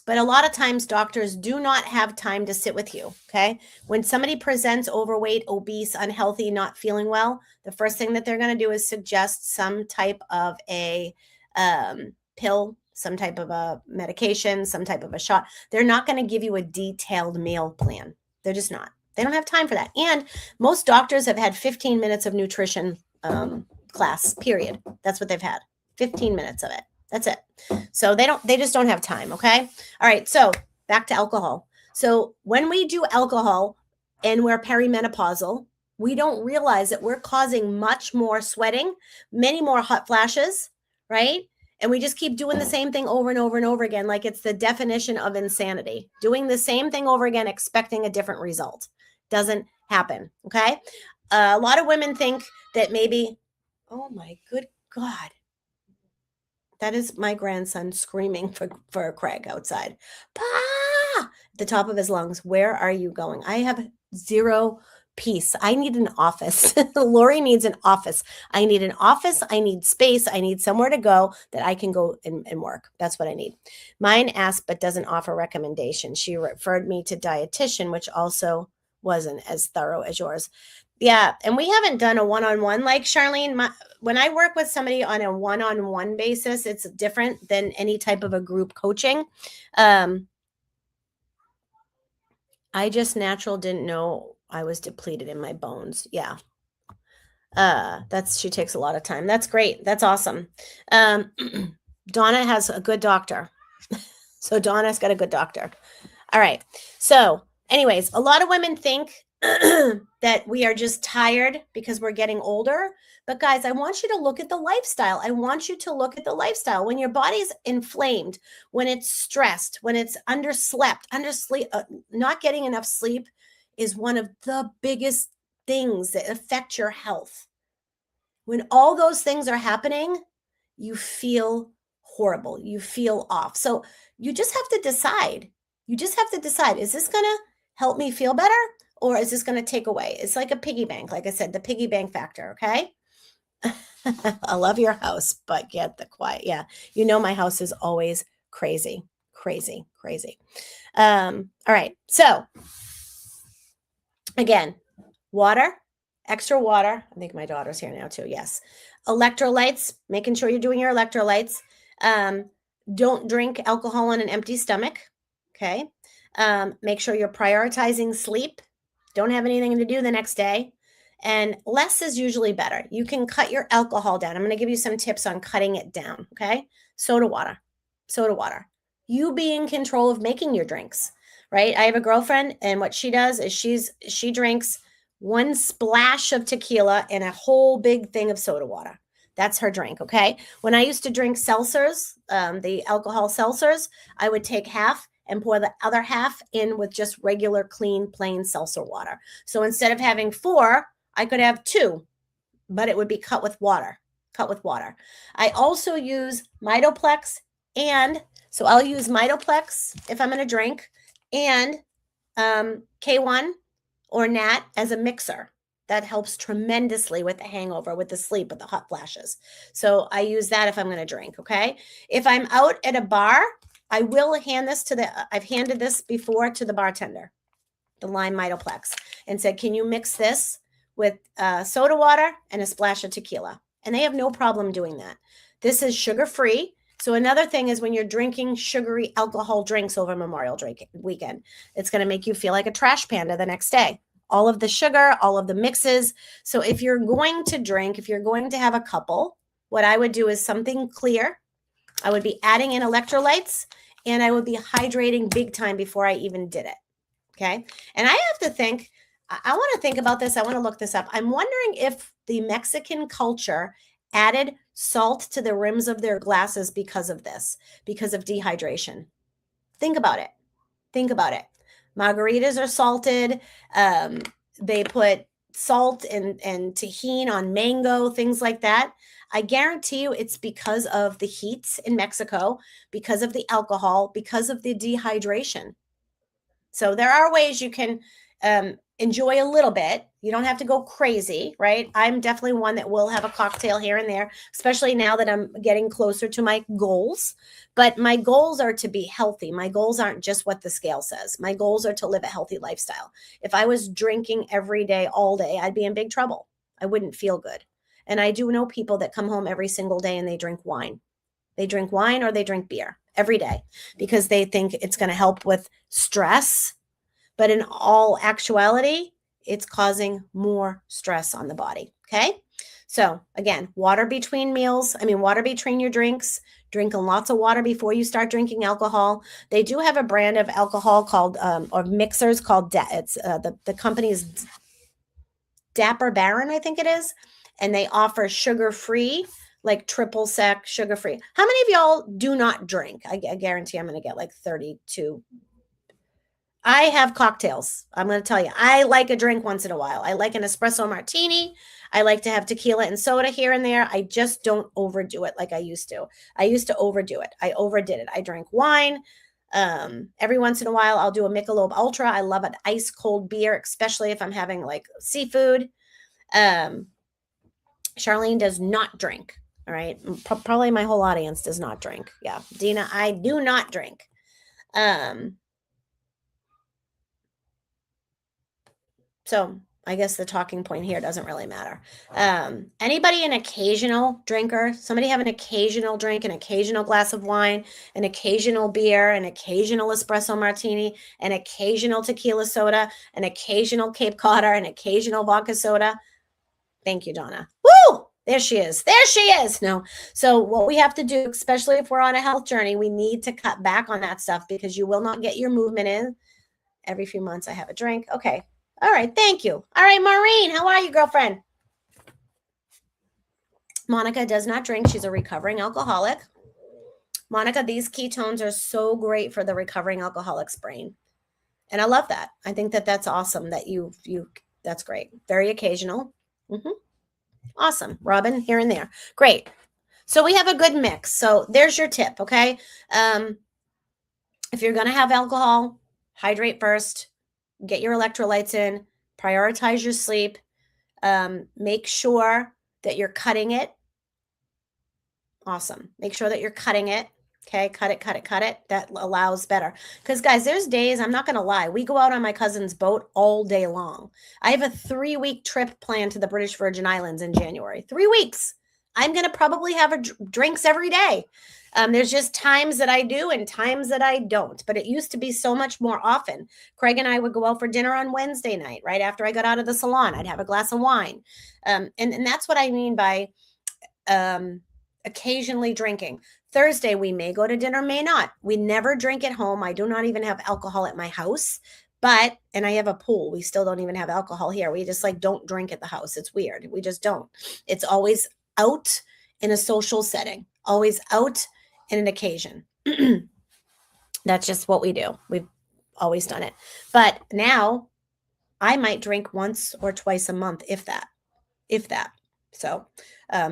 But a lot of times doctors do not have time to sit with you, okay? When somebody presents overweight, obese, unhealthy, not feeling well, the first thing that they're going to do is suggest some type of a pill some type of a medication, some type of a shot. They're not going to give you a detailed meal plan. They're just not. They don't have time for that. And most doctors have had 15 minutes of nutrition class, period. That's what they've had. 15 minutes of it. That's it. So they just don't have time. Okay. All right. So back to alcohol. So when we do alcohol and we're perimenopausal, we don't realize that we're causing much more sweating, many more hot flashes, right? And we just keep doing the same thing over and over and over again. Like it's the definition of insanity. Doing the same thing over again, expecting a different result. Doesn't happen. Okay. A lot of women think that maybe, oh my good God. That is my grandson screaming for Craig outside. Pa! At the top of his lungs. Where are you going? I have zero peace. I need an office. Lori needs an office. I need an office. I need space. I need somewhere to go that I can go and work. That's what I need. Mine asked, but doesn't offer recommendations. She referred me to dietitian, which also wasn't as thorough as yours. Yeah. And we haven't done a one-on-one like Charlene. When I work with somebody on a one-on-one basis, it's different than any type of a group coaching. I just natural didn't know I was depleted in my bones. Yeah. She takes a lot of time. That's great. That's awesome. Donna has a good doctor. So Donna's got a good doctor. All right. So anyways, a lot of women think that we are just tired because we're getting older. But guys, I want you to look at the lifestyle. I want you to look at the lifestyle. When your body's inflamed, when it's stressed, when it's undersleep, not getting enough sleep is one of the biggest things that affect your health. When all those things are happening, you feel horrible. You feel off. So you just have to decide. You just have to decide, is this going to help me feel better? Or is this going to take away? It's like a piggy bank. Like I said, the piggy bank factor. Okay. I love your house, but get the quiet. Yeah. You know, my house is always crazy, crazy, crazy. All right. So again, water, extra water. I think my daughter's here now too. Yes. Electrolytes, making sure you're doing your electrolytes. Don't drink alcohol on an empty stomach. Okay. Make sure you're prioritizing sleep. Don't have anything to do the next day. And less is usually better. You can cut your alcohol down. I'm going to give you some tips on cutting it down. Okay. Soda water. You be in control of making your drinks, right? I have a girlfriend, and what she does is she drinks one splash of tequila and a whole big thing of soda water. That's her drink. Okay. When I used to drink seltzers, the alcohol seltzers, I would take half and pour the other half in with just regular, clean, plain seltzer water. So instead of having 4, I could have 2, but it would be cut with water. I also use Mitoplex, and so I'll use Mitoplex if I'm going to drink, and K1 or Nat as a mixer. That helps tremendously with the hangover, with the sleep, with the hot flashes. So I use that if I'm going to drink. Okay. If I'm out at a bar, I will hand this I've handed this before to the bartender, the lime Mitoplex, and said, can you mix this with soda water and a splash of tequila? And they have no problem doing that. This is sugar-free. So another thing is when you're drinking sugary alcohol drinks over Memorial weekend, it's going to make you feel like a trash panda the next day. All of the sugar, all of the mixes. So if you're going to drink, if you're going to have a couple, what I would do is something clear. I would be adding in electrolytes, and I would be hydrating big time before I even did it. Okay. And I have to think, I want to think about this. I want to look this up. I'm wondering if the Mexican culture added salt to the rims of their glasses because of this, because of dehydration. Think about it. Margaritas are salted. They put salt and tahini on mango, things like that. I guarantee you it's because of the heat in Mexico, because of the alcohol, because of the dehydration. So there are ways you can enjoy a little bit. You don't have to go crazy, right? I'm definitely one that will have a cocktail here and there, especially now that I'm getting closer to my goals. But my goals are to be healthy. My goals aren't just what the scale says. My goals are to live a healthy lifestyle. If I was drinking every day, all day, I'd be in big trouble. I wouldn't feel good. And I do know people that come home every single day and they drink wine. They drink wine or they drink beer every day because they think it's going to help with stress. But in all actuality, it's causing more stress on the body. Okay. So again, water between meals. Water between your drinks. Drinking lots of water before you start drinking alcohol. They do have a brand of alcohol called, or mixers called, the company is Dapper Baron, I think it is. And they offer sugar-free, like triple sec sugar-free. How many of y'all do not drink? I guarantee I'm going to get like 32. I have cocktails. I'm going to tell you, I like a drink once in a while. I like an espresso martini. I like to have tequila and soda here and there. I just don't overdo it like I used to. I used to overdo it. I overdid it. I drank wine. Every once in a while, I'll do a Michelob Ultra. I love an ice cold beer, especially if I'm having like seafood. Charlene does not drink. All right. Probably my whole audience does not drink. Yeah. Dina, I do not drink. So I guess the talking point here doesn't really matter. Anybody an occasional drinker? Somebody have an occasional drink, an occasional glass of wine, an occasional beer, an occasional espresso martini, an occasional tequila soda, an occasional Cape Codder, an occasional vodka soda? Thank you, Donna. Woo! There she is. There she is. No. So what we have to do, especially if we're on a health journey, we need to cut back on that stuff because you will not get your movement in. Every few months I have a drink. Okay. All right. Thank you. All right, Maureen, how are you, girlfriend? Monica does not drink. She's a recovering alcoholic. Monica, these ketones are so great for the recovering alcoholic's brain. And I love that. I think that that's awesome that that's great. Very occasional. Awesome. Robin, here and there. Great. So we have a good mix. So there's your tip. Okay. If you're going to have alcohol, hydrate first, get your electrolytes in, prioritize your sleep, make sure that you're cutting it. Awesome. Make sure that you're cutting it. Okay. Cut it. That allows better. Because guys, there's days, I'm not going to lie. We go out on my cousin's boat all day long. I have a 3-week trip planned to the British Virgin Islands in January. 3 weeks. I'm going to probably have drinks every day. There's just times that I do and times that I don't, but it used to be so much more often. Craig and I would go out for dinner on Wednesday night, right after I got out of the salon. I'd have a glass of wine. And that's what I mean by occasionally drinking. Thursday, we may go to dinner, may not. We never drink at home. I do not even have alcohol at my house, and I have a pool. We still don't even have alcohol here. We just don't drink at the house. It's weird. We just don't. It's always out in a social setting, always out in an occasion. That's just what we do. We've always done it. But now I might drink once or twice a month, if that. So,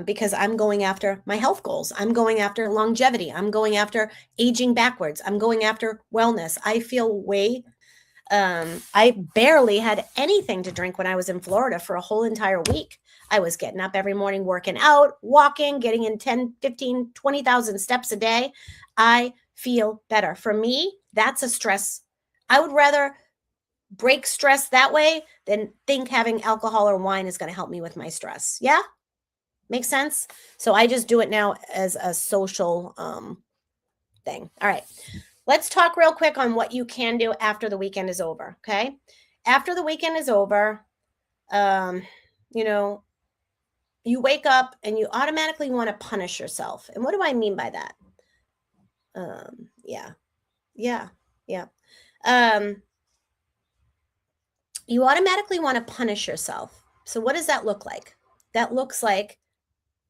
because I'm going after my health goals. I'm going after longevity. I'm going after aging backwards. I'm going after wellness. I feel I barely had anything to drink when I was in Florida for a whole entire week. I was getting up every morning, working out, walking, getting in 10, 15, 20,000 steps a day. I feel better. For me, that's a stress. I would rather break stress that way than think having alcohol or wine is going to help me with my stress. Yeah? Makes sense? So I just do it now as a social thing. All right. Let's talk real quick on what you can do after the weekend is over. Okay. After the weekend is over, you wake up and you automatically want to punish yourself. And what do I mean by that? Yeah. You automatically want to punish yourself. So what does that look like? That looks like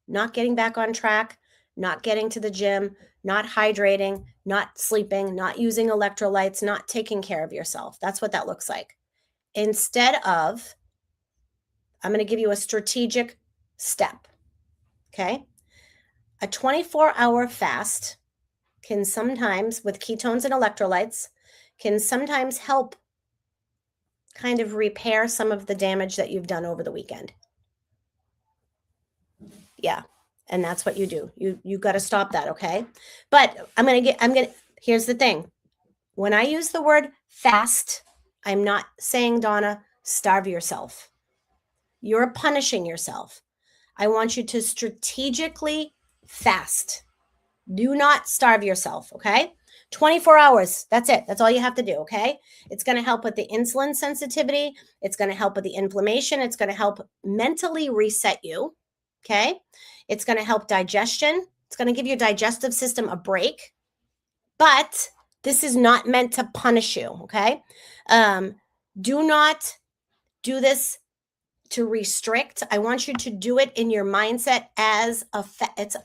not getting back on track, not getting to the gym, not hydrating, not sleeping, not using electrolytes, not taking care of yourself. That's what that looks like. Instead of, I'm going to give you a strategic step. Okay. A 24-hour fast can sometimes, with ketones and electrolytes, can sometimes help kind of repair some of the damage that you've done over the weekend. Yeah. And that's what you do. You got to stop that. Okay. But here's the thing. When I use the word fast, I'm not saying, Donna, starve yourself. You're punishing yourself. I want you to strategically fast. Do not starve yourself, okay? 24 hours. That's it. That's all you have to do, okay? It's going to help with the insulin sensitivity. It's going to help with the inflammation. It's going to help mentally reset you, okay? It's going to help digestion. It's going to give your digestive system a break. But this is not meant to punish you, okay? Do not do this to restrict. I want you to do it in your mindset as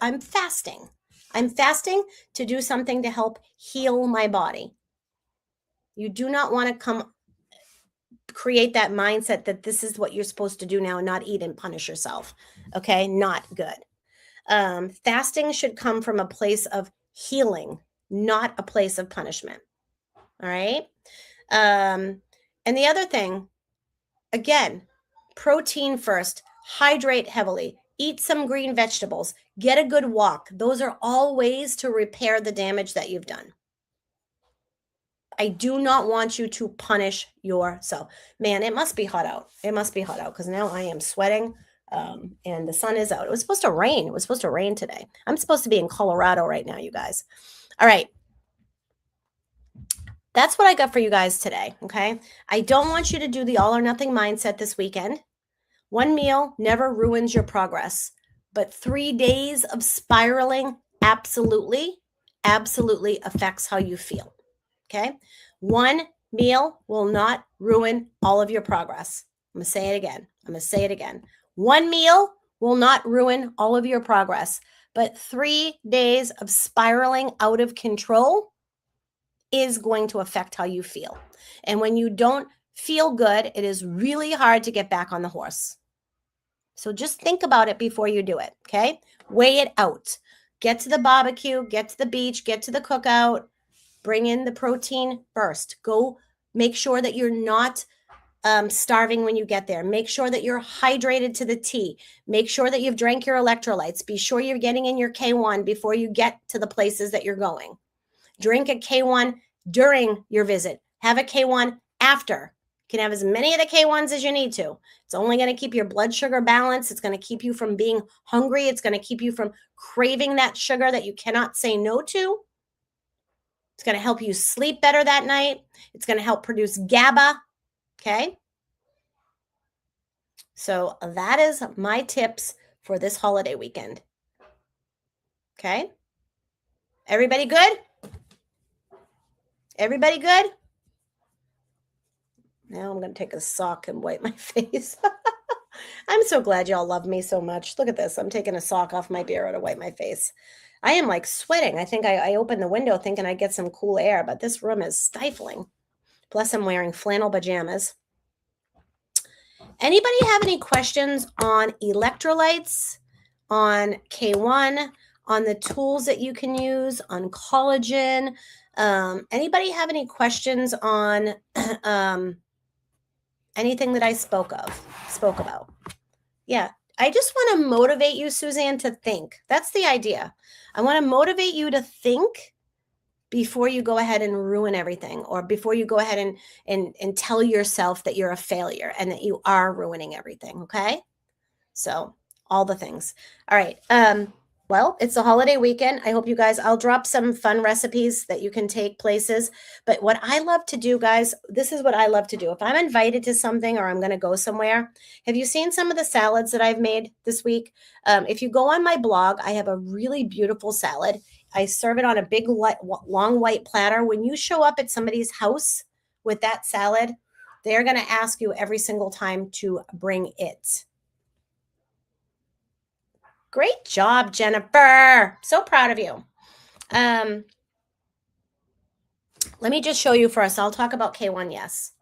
I'm fasting. I'm fasting to do something to help heal my body. You do not want to create that mindset that this is what you're supposed to do now and not eat and punish yourself. Okay, not good. Fasting should come from a place of healing, not a place of punishment. All right. And the other thing, again, protein first, hydrate heavily, eat some green vegetables, get a good walk. Those are all ways to repair the damage that you've done. I do not want you to punish yourself. Man, it must be hot out. It must be hot out because now I am sweating and the sun is out. It was supposed to rain. It was supposed to rain today. I'm supposed to be in Colorado right now, you guys. All right. That's what I got for you guys today, okay? I don't want you to do the all or nothing mindset this weekend. One meal never ruins your progress, but 3 days of spiraling absolutely affects how you feel, okay? One meal will not ruin all of your progress. I'm going to say it again. One meal will not ruin all of your progress, but 3 days of spiraling out of control is going to affect how you feel. And when you don't feel good, it is really hard to get back on the horse. So just think about it before you do it, okay? Weigh it out. Get to the barbecue, get to the beach, get to the cookout, bring in the protein first. Go make sure that you're not starving when you get there. Make sure that you're hydrated to the T. Make sure that you've drank your electrolytes. Be sure you're getting in your K1 before you get to the places that you're going. Drink a K1 during your visit. Have a K1 after. You can have as many of the K1s as you need to. It's only going to keep your blood sugar balanced. It's going to keep you from being hungry. It's going to keep you from craving that sugar that you cannot say no to. It's going to help you sleep better that night. It's going to help produce GABA. Okay? So that is my tips for this holiday weekend. Okay? Everybody good? Everybody good? Now I'm going to take a sock and wipe my face. I'm so glad y'all love me so much. Look at this. I'm taking a sock off my bureau to wipe my face. I am like sweating. I think I opened the window thinking I'd get some cool air, but this room is stifling. Plus, I'm wearing flannel pajamas. Anybody have any questions on electrolytes, on K1, on the tools that you can use, on collagen? Anybody have any questions on anything that I spoke about? Yeah, I just want to motivate you, Suzanne, to think. That's the idea. I want to motivate you to think before you go ahead and ruin everything, or before you go ahead and tell yourself that you're a failure and that you are ruining everything, okay? So all the things. All right. Well, it's a holiday weekend. I hope you guys, I'll drop some fun recipes that you can take places. But what I love to do, guys, this is what I love to do. If I'm invited to something or I'm going to go somewhere, have you seen some of the salads that I've made this week? If you go on my blog, I have a really beautiful salad. I serve it on a big, long white platter. When you show up at somebody's house with that salad, they're going to ask you every single time to bring it. Great job, Jennifer. So proud of you. Let me just show you first. I'll talk about K1, yes.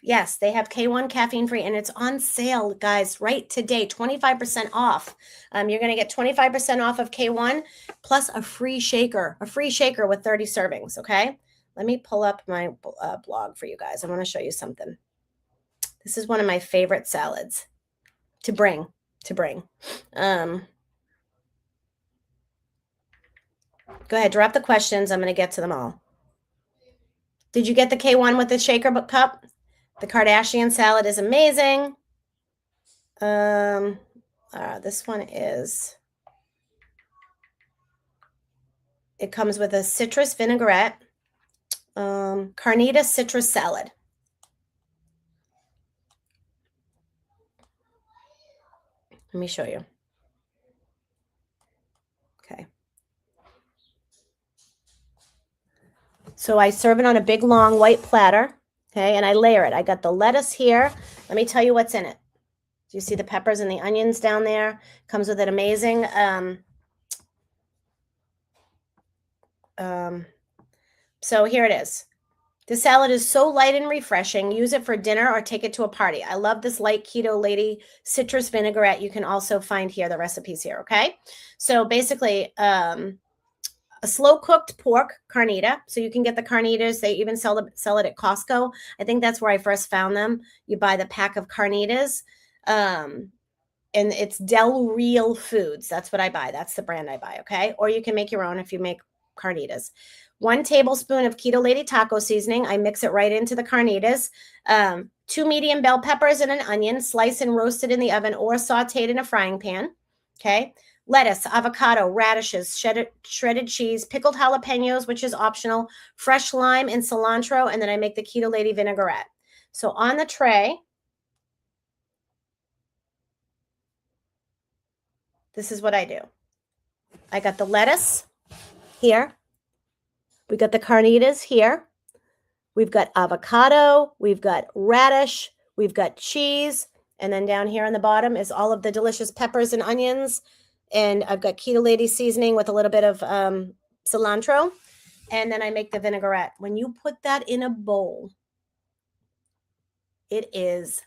Yes, they have K1 caffeine free, and it's on sale, guys, right today, 25% off. You're going to get 25% off of K1 plus a free shaker with 30 servings, okay? Let me pull up my blog for you guys. I want to show you something. This is one of my favorite salads to bring. Go ahead, drop the questions. I'm going to get to them all. Did you get the K1 with the shaker cup? The Kardashian salad is amazing. This one is It comes with a citrus vinaigrette, carnita citrus salad. Let me show you. Okay. So I serve it on a big, long white platter. Okay. And I layer it. I got the lettuce here. Let me tell you what's in it. Do you see the peppers and the onions down there? Comes with an amazing so here it is. The salad is so light and refreshing. Use it for dinner or take it to a party. I love this light keto lady citrus vinaigrette. You can also find here the recipes here, okay? So basically, a slow cooked pork carnita. So you can get the carnitas. They even sell it at Costco. I think that's where I first found them. You buy the pack of carnitas. And it's Del Real Foods. That's what I buy. That's the brand I buy, okay? Or you can make your own if you make carnitas. 1 tablespoon of Keto Lady taco seasoning. I mix it right into the carnitas. 2 medium bell peppers and an onion, sliced and roasted in the oven or sauteed in a frying pan. Okay. Lettuce, avocado, radishes, shredded cheese, pickled jalapenos, which is optional, fresh lime and cilantro, and then I make the Keto Lady vinaigrette. So on the tray, this is what I do. I got the lettuce here. We got the carnitas here. We've got avocado. We've got radish. We've got cheese. And then down here on the bottom is all of the delicious peppers and onions. And I've got Keto Lady seasoning with a little bit of cilantro. And then I make the vinaigrette. When you put that in a bowl, it is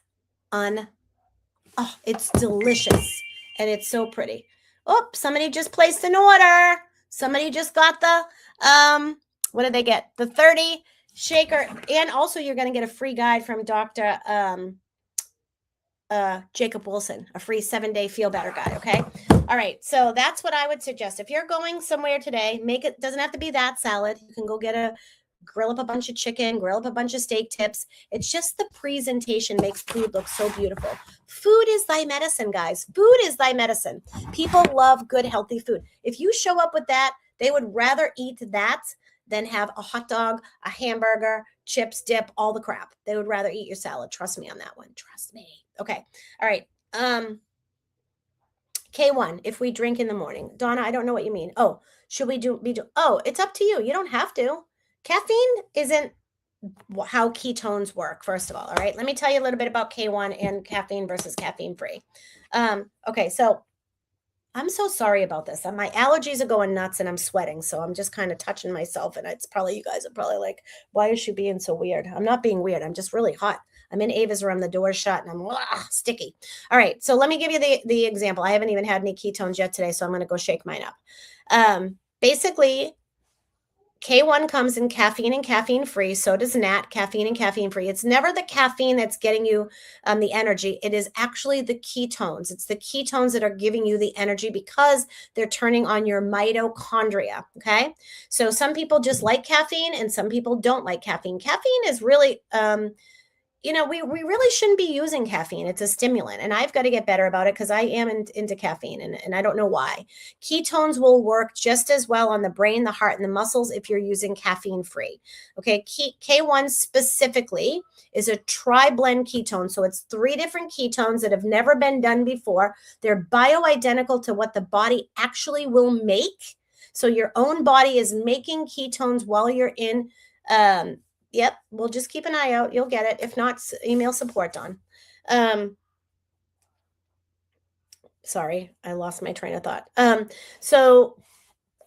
it's delicious. And it's so pretty. Oh, somebody just placed an order. Somebody just got the, what did they get? The 30 shaker. And also you're going to get a free guide from Dr. Jacob Wilson, a free 7-day feel better guide. Okay. All right. So that's what I would suggest. If you're going somewhere today, doesn't have to be that salad. You can go grill up a bunch of chicken, grill up a bunch of steak tips. It's just the presentation makes food look so beautiful. Food is thy medicine, guys. Food is thy medicine. People love good, healthy food. If you show up with that, they would rather eat that than have a hot dog, a hamburger, chips, dip, all the crap. They would rather eat your salad. Trust me on that one. Trust me. Okay. All right. K1, if we drink in the morning. Donna, I don't know what you mean. Oh, should we oh, it's up to you. You don't have to. Caffeine isn't how ketones work, first of all. All right. Let me tell you a little bit about K1 and caffeine versus caffeine free. Okay. So I'm so sorry about this. My allergies are going nuts and I'm sweating. So I'm just kind of touching myself. And it's probably, you guys are probably like, why is she being so weird? I'm not being weird. I'm just really hot. I'm in Ava's room. The door's shut and I'm sticky. All right. So let me give you the example. I haven't even had any ketones yet today. So I'm going to go shake mine up. Basically, K1 comes in caffeine and caffeine free. So does NAT, caffeine and caffeine free. It's never the caffeine that's getting you the energy. It is actually the ketones. It's the ketones that are giving you the energy because they're turning on your mitochondria. Okay. So some people just like caffeine and some people don't like caffeine. Caffeine is really, we really shouldn't be using caffeine. It's a stimulant. And I've got to get better about it because I am into caffeine and I don't know why. Ketones will work just as well on the brain, the heart, and the muscles if you're using caffeine free. Okay. K1 specifically is a tri-blend ketone. So it's 3 different ketones that have never been done before. They're bioidentical to what the body actually will make. So your own body is making ketones while you're in, yep, we'll just keep an eye out. You'll get it. If not, email support, Dawn. Sorry, I lost my train of thought. So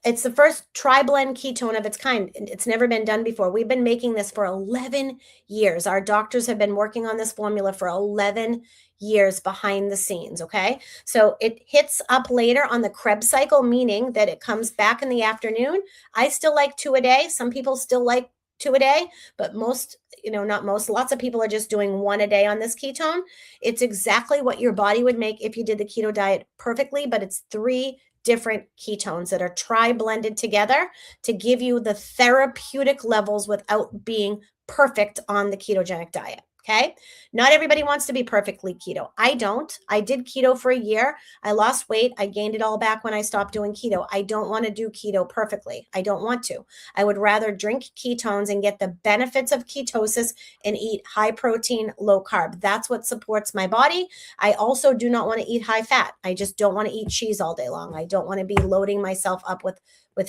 it's the first tri-blend ketone of its kind. It's never been done before. We've been making this for 11 years. Our doctors have been working on this formula for 11 years behind the scenes, okay? So it hits up later on the Krebs cycle, meaning that it comes back in the afternoon. I still like 2 a day. Some people still like 2 a day, but most, not most, lots of people are just doing 1 a day on this ketone. It's exactly what your body would make if you did the keto diet perfectly, but it's 3 different ketones that are tri-blended together to give you the therapeutic levels without being perfect on the ketogenic diet. Okay. Not everybody wants to be perfectly keto. I don't. I did keto for a year. I lost weight. I gained it all back when I stopped doing keto. I don't want to do keto perfectly. I don't want to. I would rather drink ketones and get the benefits of ketosis and eat high protein, low carb. That's what supports my body. I also do not want to eat high fat. I just don't want to eat cheese all day long. I don't want to be loading myself up with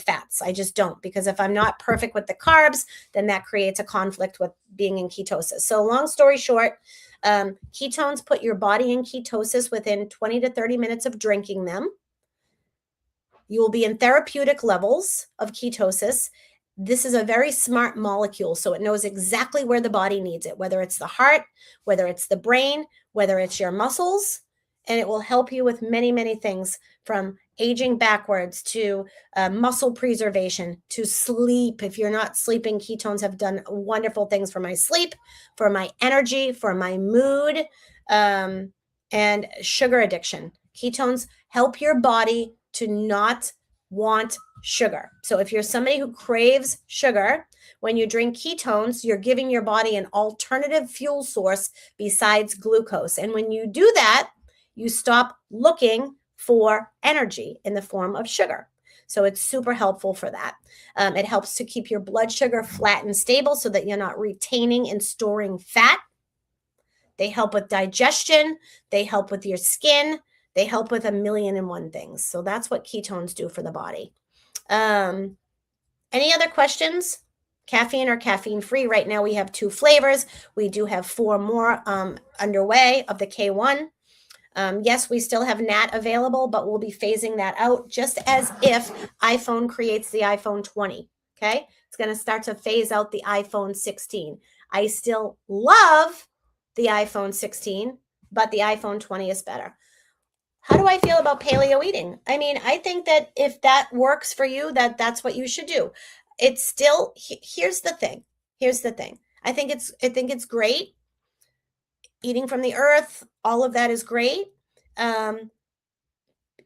fats. I just don't, because if I'm not perfect with the carbs, then that creates a conflict with being in ketosis. So long story short, ketones put your body in ketosis within 20 to 30 minutes of drinking them. You will be in therapeutic levels of ketosis. This is a very smart molecule, so it knows exactly where the body needs it, whether it's the heart, whether it's the brain, whether it's your muscles, and it will help you with many, many things, from aging backwards to muscle preservation to sleep. If you're not sleeping, ketones have done wonderful things for my sleep, for my energy, for my mood, and sugar addiction. Ketones help your body to not want sugar. So if you're somebody who craves sugar, when you drink ketones, you're giving your body an alternative fuel source besides glucose. And when you do that, you stop looking for energy in the form of sugar. So it's super helpful for that. It helps to keep your blood sugar flat and stable so that you're not retaining and storing fat. They help with digestion. They help with your skin. They help with 1,000,001 things. So that's what ketones do for the body. Any other questions? Caffeine or caffeine free? Right now we have 2 flavors. We do have 4 more underway of the K1. Yes, we still have NAT available, but we'll be phasing that out, just as if iPhone creates the iPhone 20. Okay. It's going to start to phase out the iPhone 16. I still love the iPhone 16, but the iPhone 20 is better. How do I feel about paleo eating? I mean, I think that if that works for you, that's what you should do. It's still, here's the thing. Here's the thing. I think it's great. Eating from the earth, all of that is great.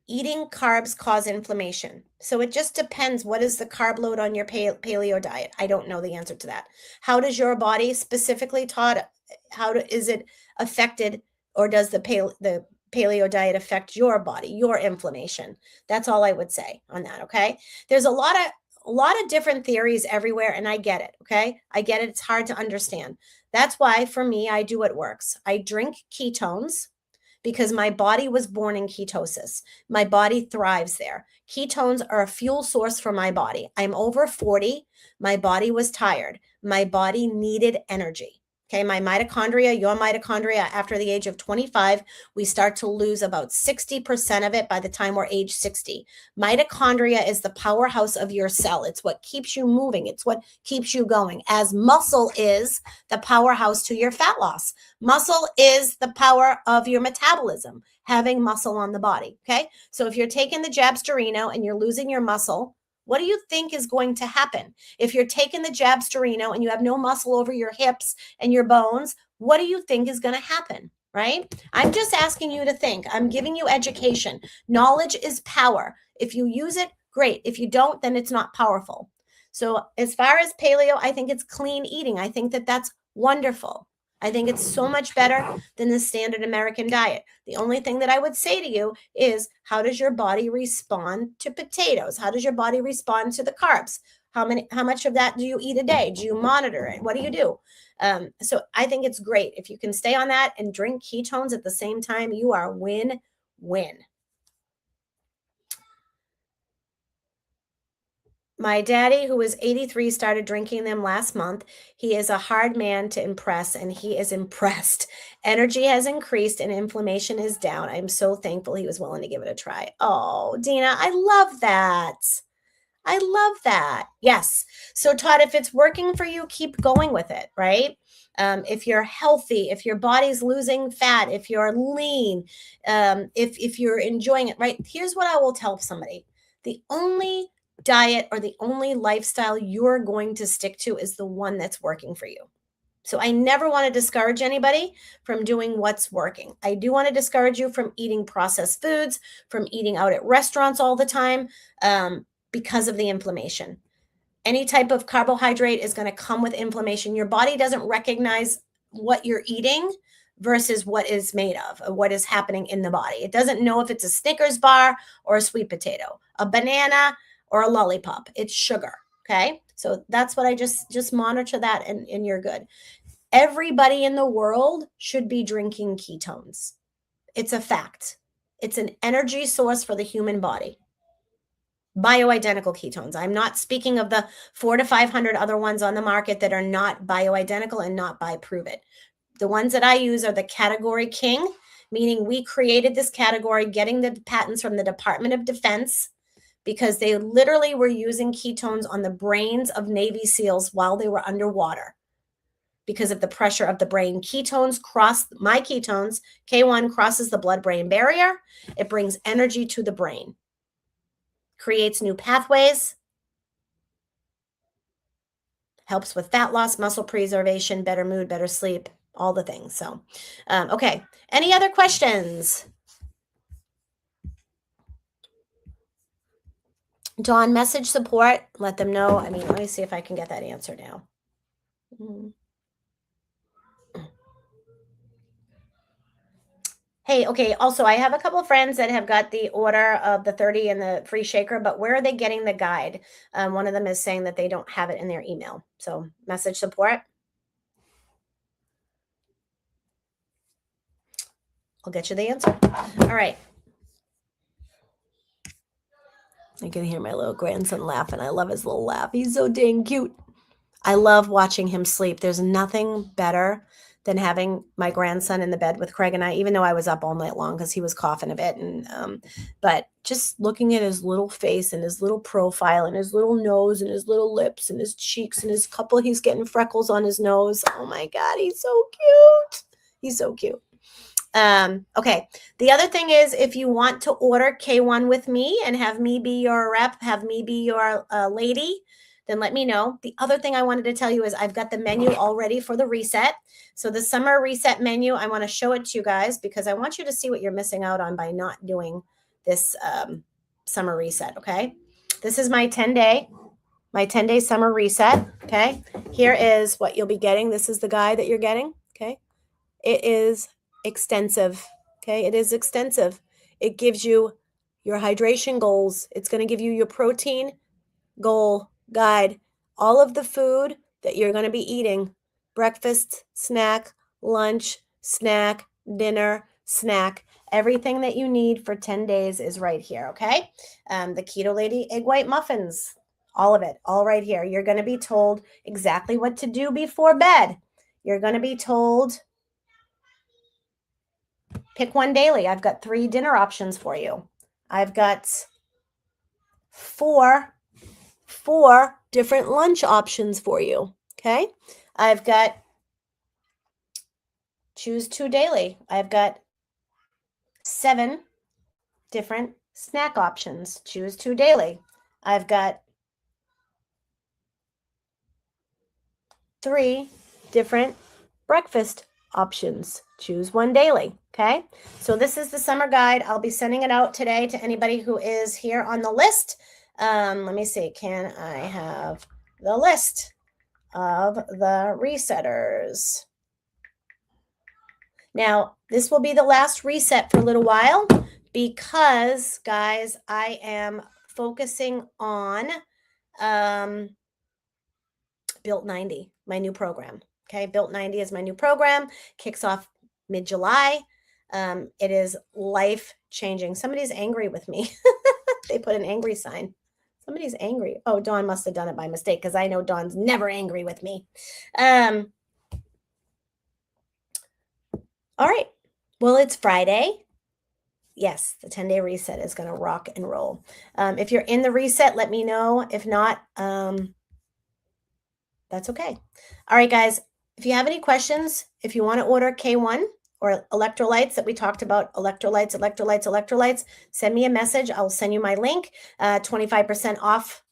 Eating carbs cause inflammation. So it just depends. What is the carb load on your paleo diet? I don't know the answer to that. How does your body specifically, Todd, is it affected, or does the paleo diet affect your body, your inflammation? That's all I would say on that. Okay. There's a lot of different theories everywhere, and I get it. Okay. I get it. It's hard to understand. That's why for me, I do what works. I drink ketones because my body was born in ketosis. My body thrives there. Ketones are a fuel source for my body. I'm over 40. My body was tired. My body needed energy. Okay, my mitochondria, your mitochondria, after the age of 25, we start to lose about 60% of it by the time we're age 60. Mitochondria is the powerhouse of your cell. It's what keeps you moving. It's what keeps you going. As muscle is the powerhouse to your fat loss. Muscle is the power of your metabolism, having muscle on the body. Okay, so if you're taking the Jabstarino and you're losing your muscle, what do you think is going to happen? If you're taking the Jabstarino and you have no muscle over your hips and your bones, what do you think is going to happen? Right? I'm just asking you to think. I'm giving you education. Knowledge is power. If you use it, great. If you don't, then it's not powerful. So as far as paleo, I think it's clean eating. I think that that's wonderful. I think it's so much better than the standard American diet. The only thing that I would say to you is, how does your body respond to potatoes? How does your body respond to the carbs? How much of that do you eat a day? Do you monitor it? What do you do? So I think it's great. If you can stay on that and drink ketones at the same time, you are win-win. My daddy, who was 83, started drinking them last month. He is a hard man to impress, and he is impressed. Energy has increased and inflammation is down. I'm so thankful he was willing to give it a try. Oh, Dina, I love that. I love that. Yes. So, Todd, if it's working for you, keep going with it, right? If you're healthy, if your body's losing fat, if you're lean, if you're enjoying it, right? Here's what I will tell somebody. The only diet or the only lifestyle you're going to stick to is the one that's working for you. So I never want to discourage anybody from doing what's working. I do want to discourage you from eating processed foods, from eating out at restaurants all the time, because of the inflammation. Any type of carbohydrate is going to come with inflammation. Your body doesn't recognize what you're eating versus what is made of, or what is happening in the body. It doesn't know if it's a Snickers bar or a sweet potato, a banana or a lollipop. It's sugar. Okay. So that's what I just monitor that, and you're good. Everybody in the world should be drinking ketones. It's a fact. It's an energy source for the human body. Bioidentical ketones. I'm not speaking of the 400 to 500 other ones on the market that are not bioidentical and not by Prove It. The ones that I use are the category king, meaning we created this category, getting the patents from the Department of Defense, because they literally were using ketones on the brains of Navy SEALs while they were underwater because of the pressure of the brain. My ketones, K1 crosses the blood-brain barrier. It brings energy to the brain, creates new pathways, helps with fat loss, muscle preservation, better mood, better sleep, all the things. So, okay. Any other questions? Dawn, message support. Let them know. I mean, let me see if I can get that answer now. Hey, okay. Also, I have a couple of friends that have got the order of the 30 and the free shaker, but where are they getting the guide? One of them is saying that they don't have it in their email. So, message support. I'll get you the answer. All right. I can hear my little grandson laughing. I love his little laugh. He's so dang cute. I love watching him sleep. There's nothing better than having my grandson in the bed with Craig and I, even though I was up all night long because he was coughing a bit. But just looking at his little face and his little profile and his little nose and his little lips and his cheeks and he's getting freckles on his nose. Oh my God, he's so cute. He's so cute. Okay. The other thing is, if you want to order K1 with me and have me be your rep, have me be your lady, then let me know. The other thing I wanted to tell you is I've got the menu all ready for the reset. So the summer reset menu, I want to show it to you guys because I want you to see what you're missing out on by not doing this summer reset. Okay. This is my 10-day summer reset. Okay. Here is what you'll be getting. This is the guide that you're getting. Okay. It is extensive. Okay. It is extensive. It gives you your hydration goals. It's going to give you your protein goal guide, all of the food that you're going to be eating, breakfast, snack, lunch, snack, dinner, snack, everything that you need for 10 days is right here. Okay. The Keto Lady egg white muffins, all of it, all right here. You're going to be told exactly what to do before bed. You're going to be told pick one daily. I've got 3 dinner options for you. I've got four different lunch options for you. Okay. I've got choose 2 daily. I've got 7 different snack options. Choose 2 daily. I've got 3 different breakfast options. Choose 1 daily. Okay. So this is the summer guide. I'll be sending it out today to anybody who is here on the list. Let me see. Can I have the list of the resetters? Now, this will be the last reset for a little while because, guys, I am focusing on Built 90, my new program. Okay, Built 90 is my new program. Kicks off mid-July. It is life-changing. Somebody's angry with me. They put an angry sign. Somebody's angry. Oh, Dawn must have done it by mistake because I know Dawn's never angry with me. All right. Well, it's Friday. Yes, the 10-day reset is going to rock and roll. If you're in the reset, let me know. If not, that's okay. All right, guys. If you have any questions, if you want to order K1 or electrolytes that we talked about, electrolytes, send me a message. I'll send you my link, 25% off.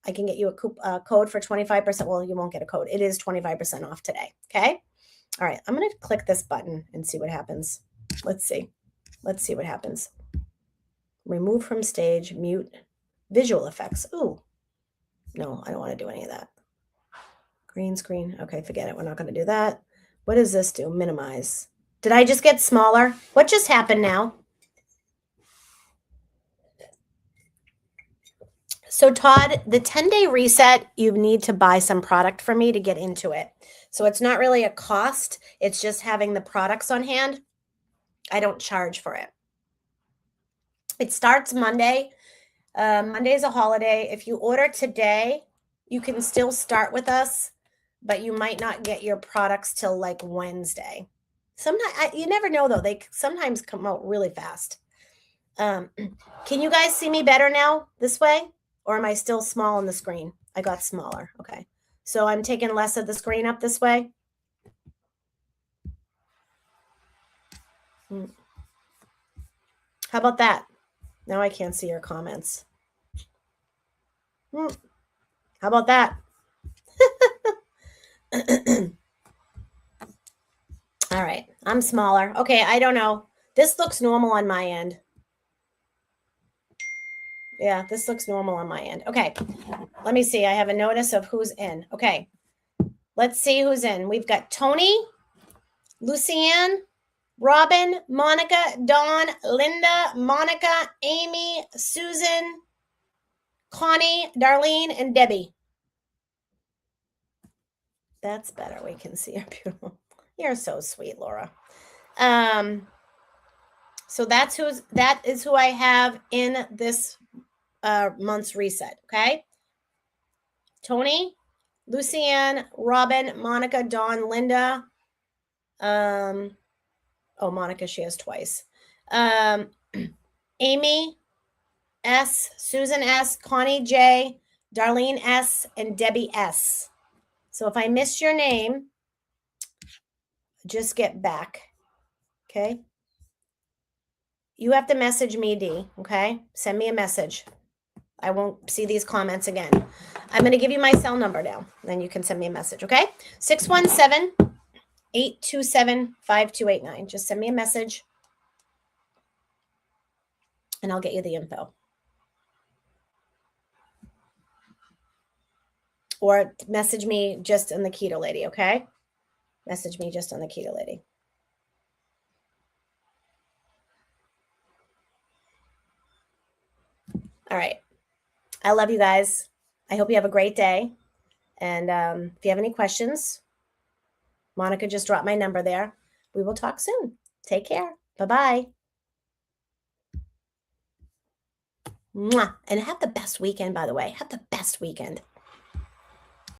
I can get you a code for 25%. Well, you won't get a code. It is 25% off today. Okay. All right. I'm going to click this button and see what happens. Let's see what happens. Remove from stage, mute, visual effects. Ooh, no, I don't want to do any of that. Green screen. Okay, forget it. We're not going to do that. What does this do? Minimize. Did I just get smaller? What just happened now? So Todd, the 10-day reset, you need to buy some product from me to get into it. So it's not really a cost. It's just having the products on hand. I don't charge for it. It starts Monday. Monday is a holiday. If you order today, you can still start with us, but you might not get your products till like Wednesday. Sometimes you never know though. They sometimes come out really fast. Can you guys see me better now this way? Or am I still small on the screen? I got smaller. Okay. So I'm taking less of the screen up this way. How about that? Now I can't see your comments. How about that? All right. I'm smaller. Okay. I don't know. This looks normal on my end. Yeah, this looks normal on my end. Okay. Let me see. I have a notice of who's in. Okay. Let's see who's in. We've got Tony, Lucianne, Robin, Monica, Dawn, Linda, Monica, Amy, Susan, Connie, Darlene, and Debbie. That's better. We can see her beautiful. You're so sweet, Laura. So that is who I have in this month's reset. Okay. Tony, Lucianne, Robin, Monica, Dawn, Linda. Monica, she has twice. Amy S, Susan S, Connie J, Darlene S, and Debbie S. So if I missed your name, just get back. Okay. You have to message me, D. Okay. Send me a message. I won't see these comments again. I'm going to give you my cell number now. Then you can send me a message. Okay. 617-827-5289. Just send me a message and I'll get you the info. Or message me just on the Keto Lady, okay? Message me just on the Keto Lady. All right. I love you guys. I hope you have a great day. And if you have any questions, Monica just dropped my number there. We will talk soon. Take care. Bye-bye. Mwah. And have the best weekend, by the way. Have the best weekend.